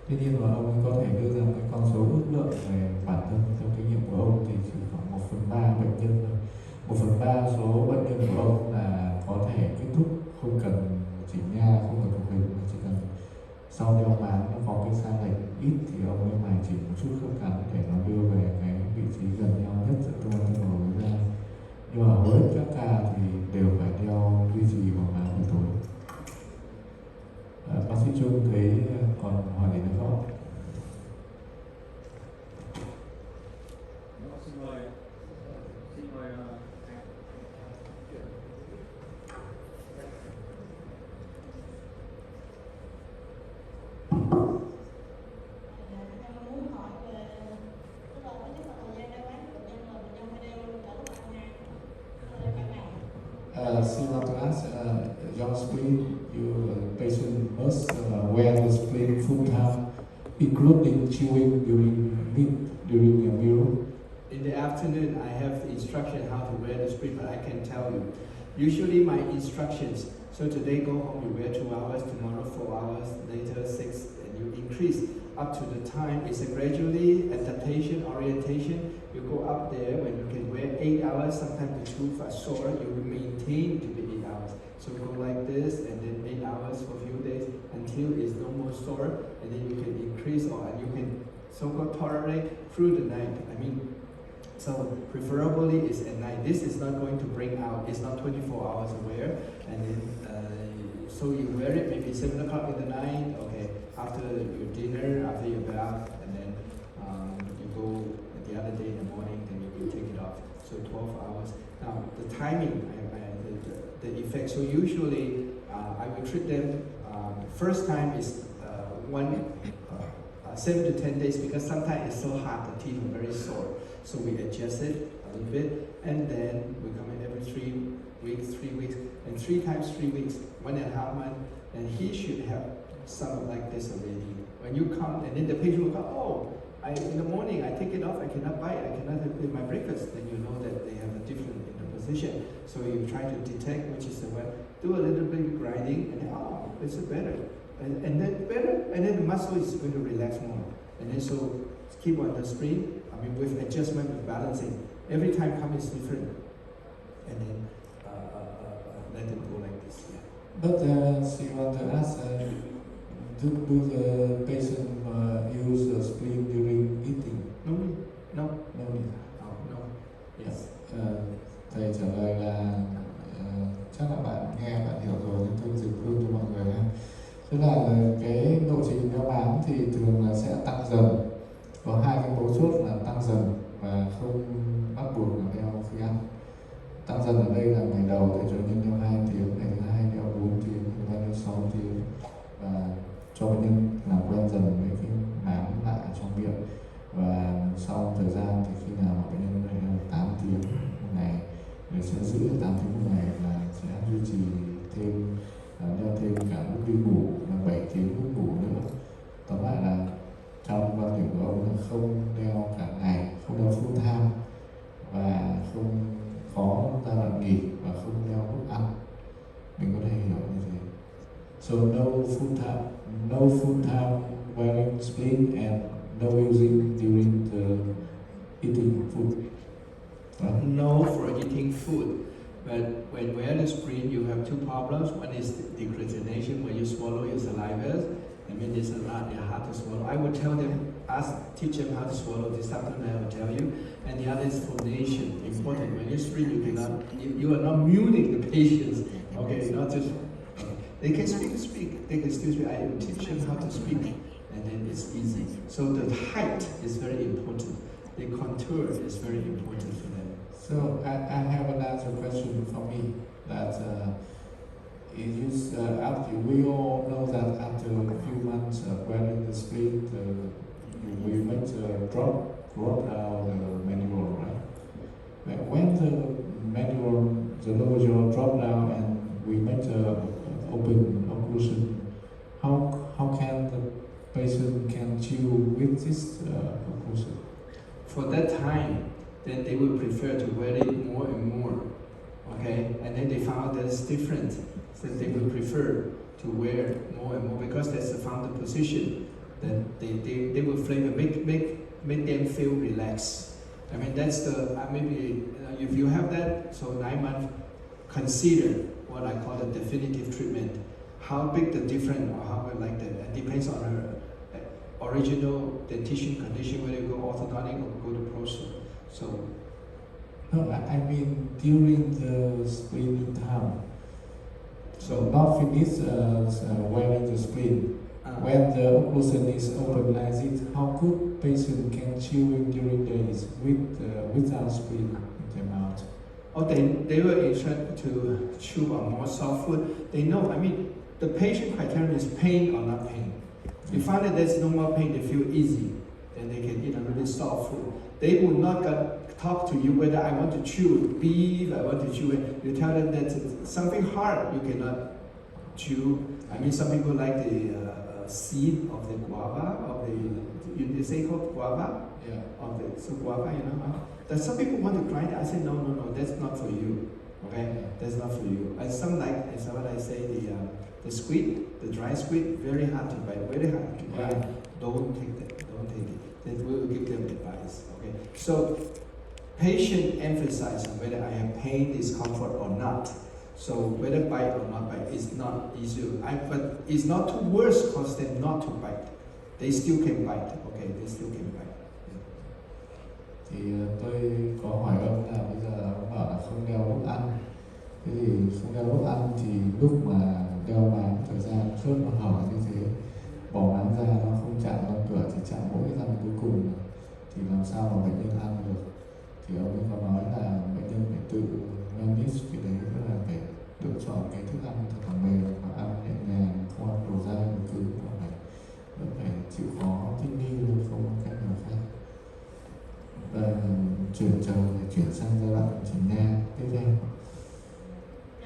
Tuy nhiên mà ông có thể đưa ra cái con số ước lượng về bản thân trong kinh nghiệm của ông thì chỉ khoảng 1/3 bệnh nhân thôi. 1/3 số bệnh nhân của ông là có thể kết thúc không cần chỉnh nha, không cần phục hình, chỉ cần sau đeo máng nó có cái sai lệch ít thì ông ấy mài chỉnh một chút khớp cắn để nó đưa về cái vị trí gần nhau nhất giữa tua chân và lối ra. Nhưng mà hầu hết các ca thì đều phải đeo duy trì bằng máng buổi tối. Bác sĩ Trung thấy còn hỏi gì nữa không? She want to ask, your spleen, your patient must wear the spleen full time, including chewing during your meal. In the afternoon, I have the instruction how to wear the spring, but I can tell you. Usually my instructions, so today go home, you wear 2 hours, tomorrow 4 hours, later 6, and you increase up to the time. It's a gradually adaptation, orientation. You go up there when you can wear 8 hours, sometimes the tooth are sore, you maintain to be 8 hours. So go like this, and then 8 hours for a few days until it's no more sore, and then you can increase, or you can so-called tolerate through the night. I mean, so preferably is at night. This is not going to bring out, it's not 24 hours wear. And then, so you wear it maybe 7 o'clock in the night, okay, after your dinner, after your bath, and then you go the other day in the morning, then you can take it off. So 12 hours. Now, the timing, the effect. So usually, I will treat them, first time is 7 to 10 days, because sometimes it's so hot, the teeth are very sore. So we adjust it a little bit, and then we come in every 3 weeks, and 3 times 3 weeks, 1.5 months, and he should have something like this already. When you come, and then the patient will come, oh, in the morning I take it off, I cannot bite, I cannot have my breakfast, then you know that they have a different in the position. So you try to detect which is the one, do a little bit of grinding, and then, oh, it's better. And then better, and then the muscle is going to relax more. And then so keep on the spring, I mean with adjustment, with balancing. Every time come is different. And then let them go like this. Yeah. But she want to ask, do the patient use the spleen during eating? No. No. No. Yes. Thầy trả lời là Tức là cái lộ trình đeo bám thì thường là sẽ tăng dần, có hai cái mấu chốt là tăng dần và không bắt buộc là đeo khi ăn. Tăng dần ở đây là ngày đầu thì cho bệnh nhân đeo 2 tiếng, ngày thứ hai đeo 4 tiếng, ngày thứ ba đeo 6 tiếng, và cho bệnh nhân làm quen dần với cái bám lại trong miệng. Và sau thời gian thì khi nào mà bệnh nhân đeo 8 tiếng một ngày, thì sẽ giữ 8 tiếng một ngày và sẽ duy trì thêm, đeo thêm cả lúc đi ngủ là 7 tiếng lúc ngủ nữa. Tóm lại là trong quan điểm của ông là không đeo cả ngày, không đeo full time và không có giai đoạn nghỉ và không đeo lúc ăn. Mình có thể hiểu như thế. So no full time wearing splint and no using during the eating food. Right? No for eating food. But when wear the splint, you have two problems. One is decretination, when you swallow your saliva. I mean, it's a lot, they're hard to swallow. I would tell them, teach them how to swallow. This afternoon I will tell you. And the other is phonation, important. When you splint, you are not muting the patients. Okay, not just. They can speak. They can still speak. I will teach them how to speak, and then it's easy. So the height is very important. The contour is very important for them. So I have another question for me that after we all know that after a few months of wearing the splint, we might drop out the mandible, right? But when the mandible, the lower jaw drop down and we might open occlusion, how can the patient can chew with this occlusion? For that time, then they will prefer to wear it more and more, okay? And then they found that it's different, so they will prefer to wear more and more because that's the found position. Then they will flavor, make them feel relaxed. I mean, that's the, maybe if you have that, so 9 months, consider what I call the definitive treatment. How big the difference or how I like that, it depends on her original dentition condition, whether you go orthodontic or go to proso. So, no, I mean during the splitting time. So not finish wearing the splint. When the occlusion is open like this, how good patient can chewing during days without splint in their mouth? Oh, they were interested to chew on more soft food. They know, I mean, the patient criterion is pain or not pain. If you find that there's no more pain, they feel easy, then they can eat a really soft food. They will not talk to you whether I want to chew beef, I want to chew it. You tell them that something hard you cannot chew. I mean, some people like the seed of the guava, of the, you say called guava? Yeah. Of the, so guava, you know? That some people want to grind it. I say, no, that's not for you. Okay? That's not for you. And some like, as what I say, the squid, the dry squid, very hard to bite, very hard to grind. Yeah. Don't take that, don't take it. Then we will give them advice. Okay? So, patient emphasize on whether I have pain, discomfort or not. So whether bite or not bite is not issue. But it's not too worse cause them not to bite. They still can bite. Okay, they still can bite. Thì tôi có hỏi ông là bây giờ ông bảo là không đeo lúc ăn. Thế thì không đeo lúc ăn thì lúc mà đeo bám thời gian khớp nó hở như thế, bỏ bám ra nó không chạm răng cửa thì chạm mỗi cái răng cuối cùng, thì làm sao mà bệnh nhân ăn được? Thì ông ấy có nói là bệnh nhân phải tự manage cái đấy, tức là phải lựa chọn cái thức ăn thật là mềm và ăn nhẹ nhàng, không ăn đồ dai đồ cứng, và vẫn phải chịu khó thích nghi thôi, không có cách nào khác. Và chuyển sang giai đoạn chỉnh nha tiếp theo.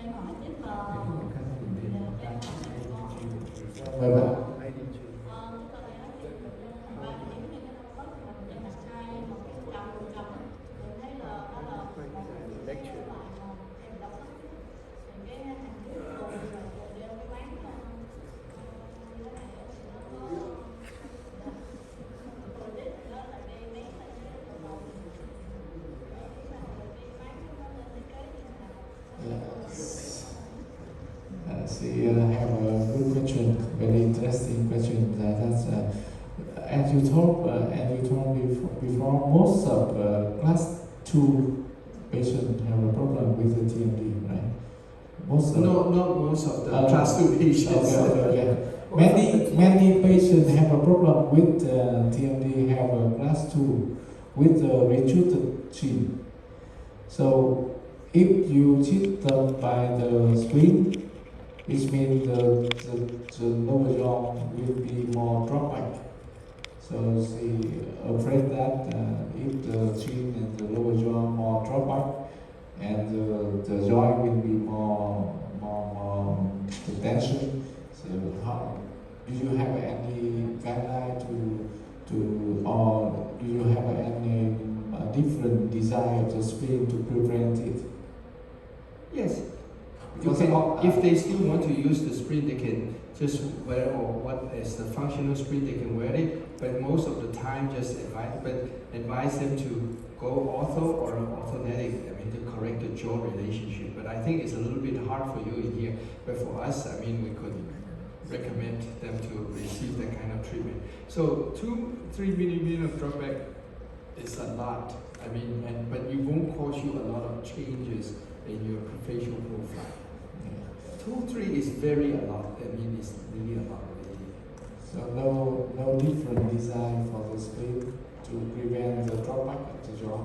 Em hỏi tiếp Mời bạn. See, I have a good question, very interesting question. That's as you told before, most of class 2 patients have a problem with the TMD, right? Most of No, not most of the Oh. class 2 patients. Okay. Many patients have a problem with TMD, have a class 2 with the retreated chin. So if you treat them by the spleen, it means the lower jaw will be more drop back. So she afraid that if the chin and the lower jaw more drop back, and the joint will be more the tension. So how do you have any guideline or do you have any different design of the spleen to prevent it? Yes. Because If they still want to use the spring, they can just wear, or what is the functional spring, they can wear it. But most of the time, just advise them to go ortho or orthonetic. I mean, to correct the jaw relationship. But I think it's a little bit hard for you in here. But for us, I mean, we could recommend them to receive that kind of treatment. So 2-3 millimeter of drawback is a lot. I mean, but it won't cause you a lot of changes in your facial profile. 2-3 is very a lot. I mean, it's really a lot. Really. So no different design for the spleen to prevent the drawback of the jaw.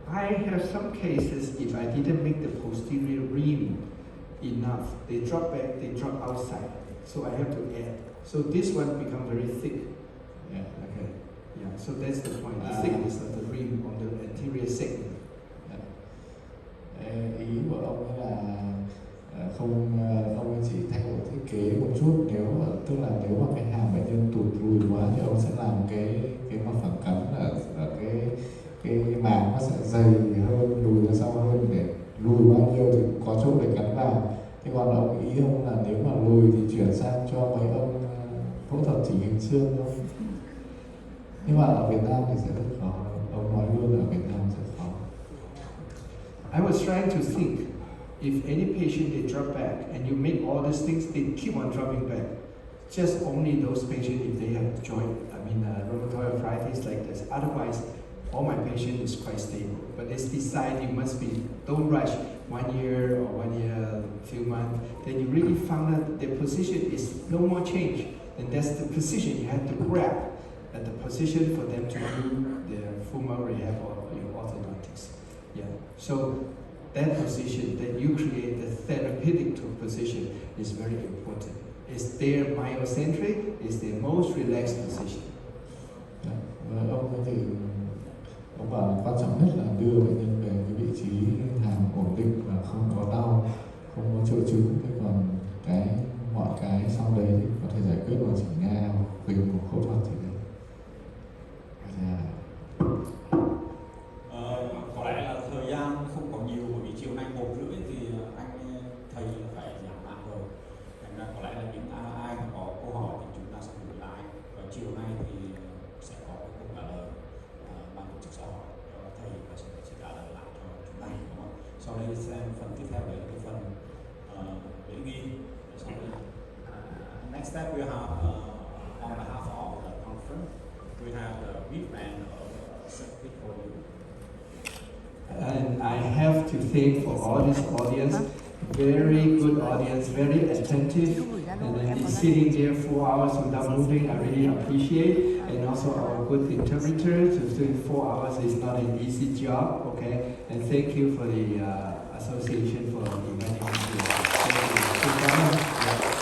I have some cases, if I didn't make the posterior rim enough, they drop back, they drop outside. So I have to add. So this one become very thick. Yeah. Okay. Yeah. So that's the point. The thickness of the rim on the anterior segment. Ý của ông ấy là ông ấy chỉ thay đổi thiết kế một chút, tức là nếu mà cái hàm bệnh nhân tụt lùi quá thì ông sẽ làm cái mặt phẳng cắn là cái màng nó sẽ dày hơn, lùi ra sau hơn, để lùi bao nhiêu thì có chỗ để cắn vào. Thế còn ý ông là nếu mà lùi thì chuyển sang cho mấy ông phẫu thuật chỉnh hình xương thôi. Nhưng mà ở Việt Nam thì sẽ rất khó. Ông nói luôn là ở Việt Nam sẽ khó. I was trying to think, if any patient they drop back and you make all these things, they keep on dropping back. Just only those patients if they have joint, rheumatoid arthritis like this. Otherwise, all my patients is quite stable. But it's decided you must be, don't rush 1 year or 1 year, few months. Then you really found that the position is no more change. And that's the position you have to grab at the position for them to do their full rehab or your orthodontics. Yeah. So that position that you create, the therapeutic position, is very important. It's their myocentric, it's their most relaxed position. Ông bảo là quan trọng nhất là đưa bệnh nhân về cái vị trí hàm ổn định và không có đau, không có triệu chứng. Thế còn mọi cái sau đấy thì có thể giải quyết bằng chỉnh nha hoặc dùng một phẫu thuật gì đấy. Có lẽ là thời gian không còn nhiều, bởi vì chiều nay 1:30 thì thầy phải giảng lại rồi. Thành ra có lẽ là những ai mà có câu hỏi thì chúng ta sẽ gửi lại. Và chiều nay thì sẽ có cái câu trả lời ban tổ chức sẽ hỏi thầy và sẽ trả lời lại cho chúng ta, đúng không? Sau đây xem phần tiếp theo đấy là cái phần lễ nghi. Next step we have on behalf of the conference, we have the wristband certificate for you. And I have to thank for all this audience, very good audience, very attentive, and then sitting there 4 hours without moving, I really appreciate. And also our good interpreter, to do 4 hours is not an easy job, okay? And thank you for the association for inviting me to.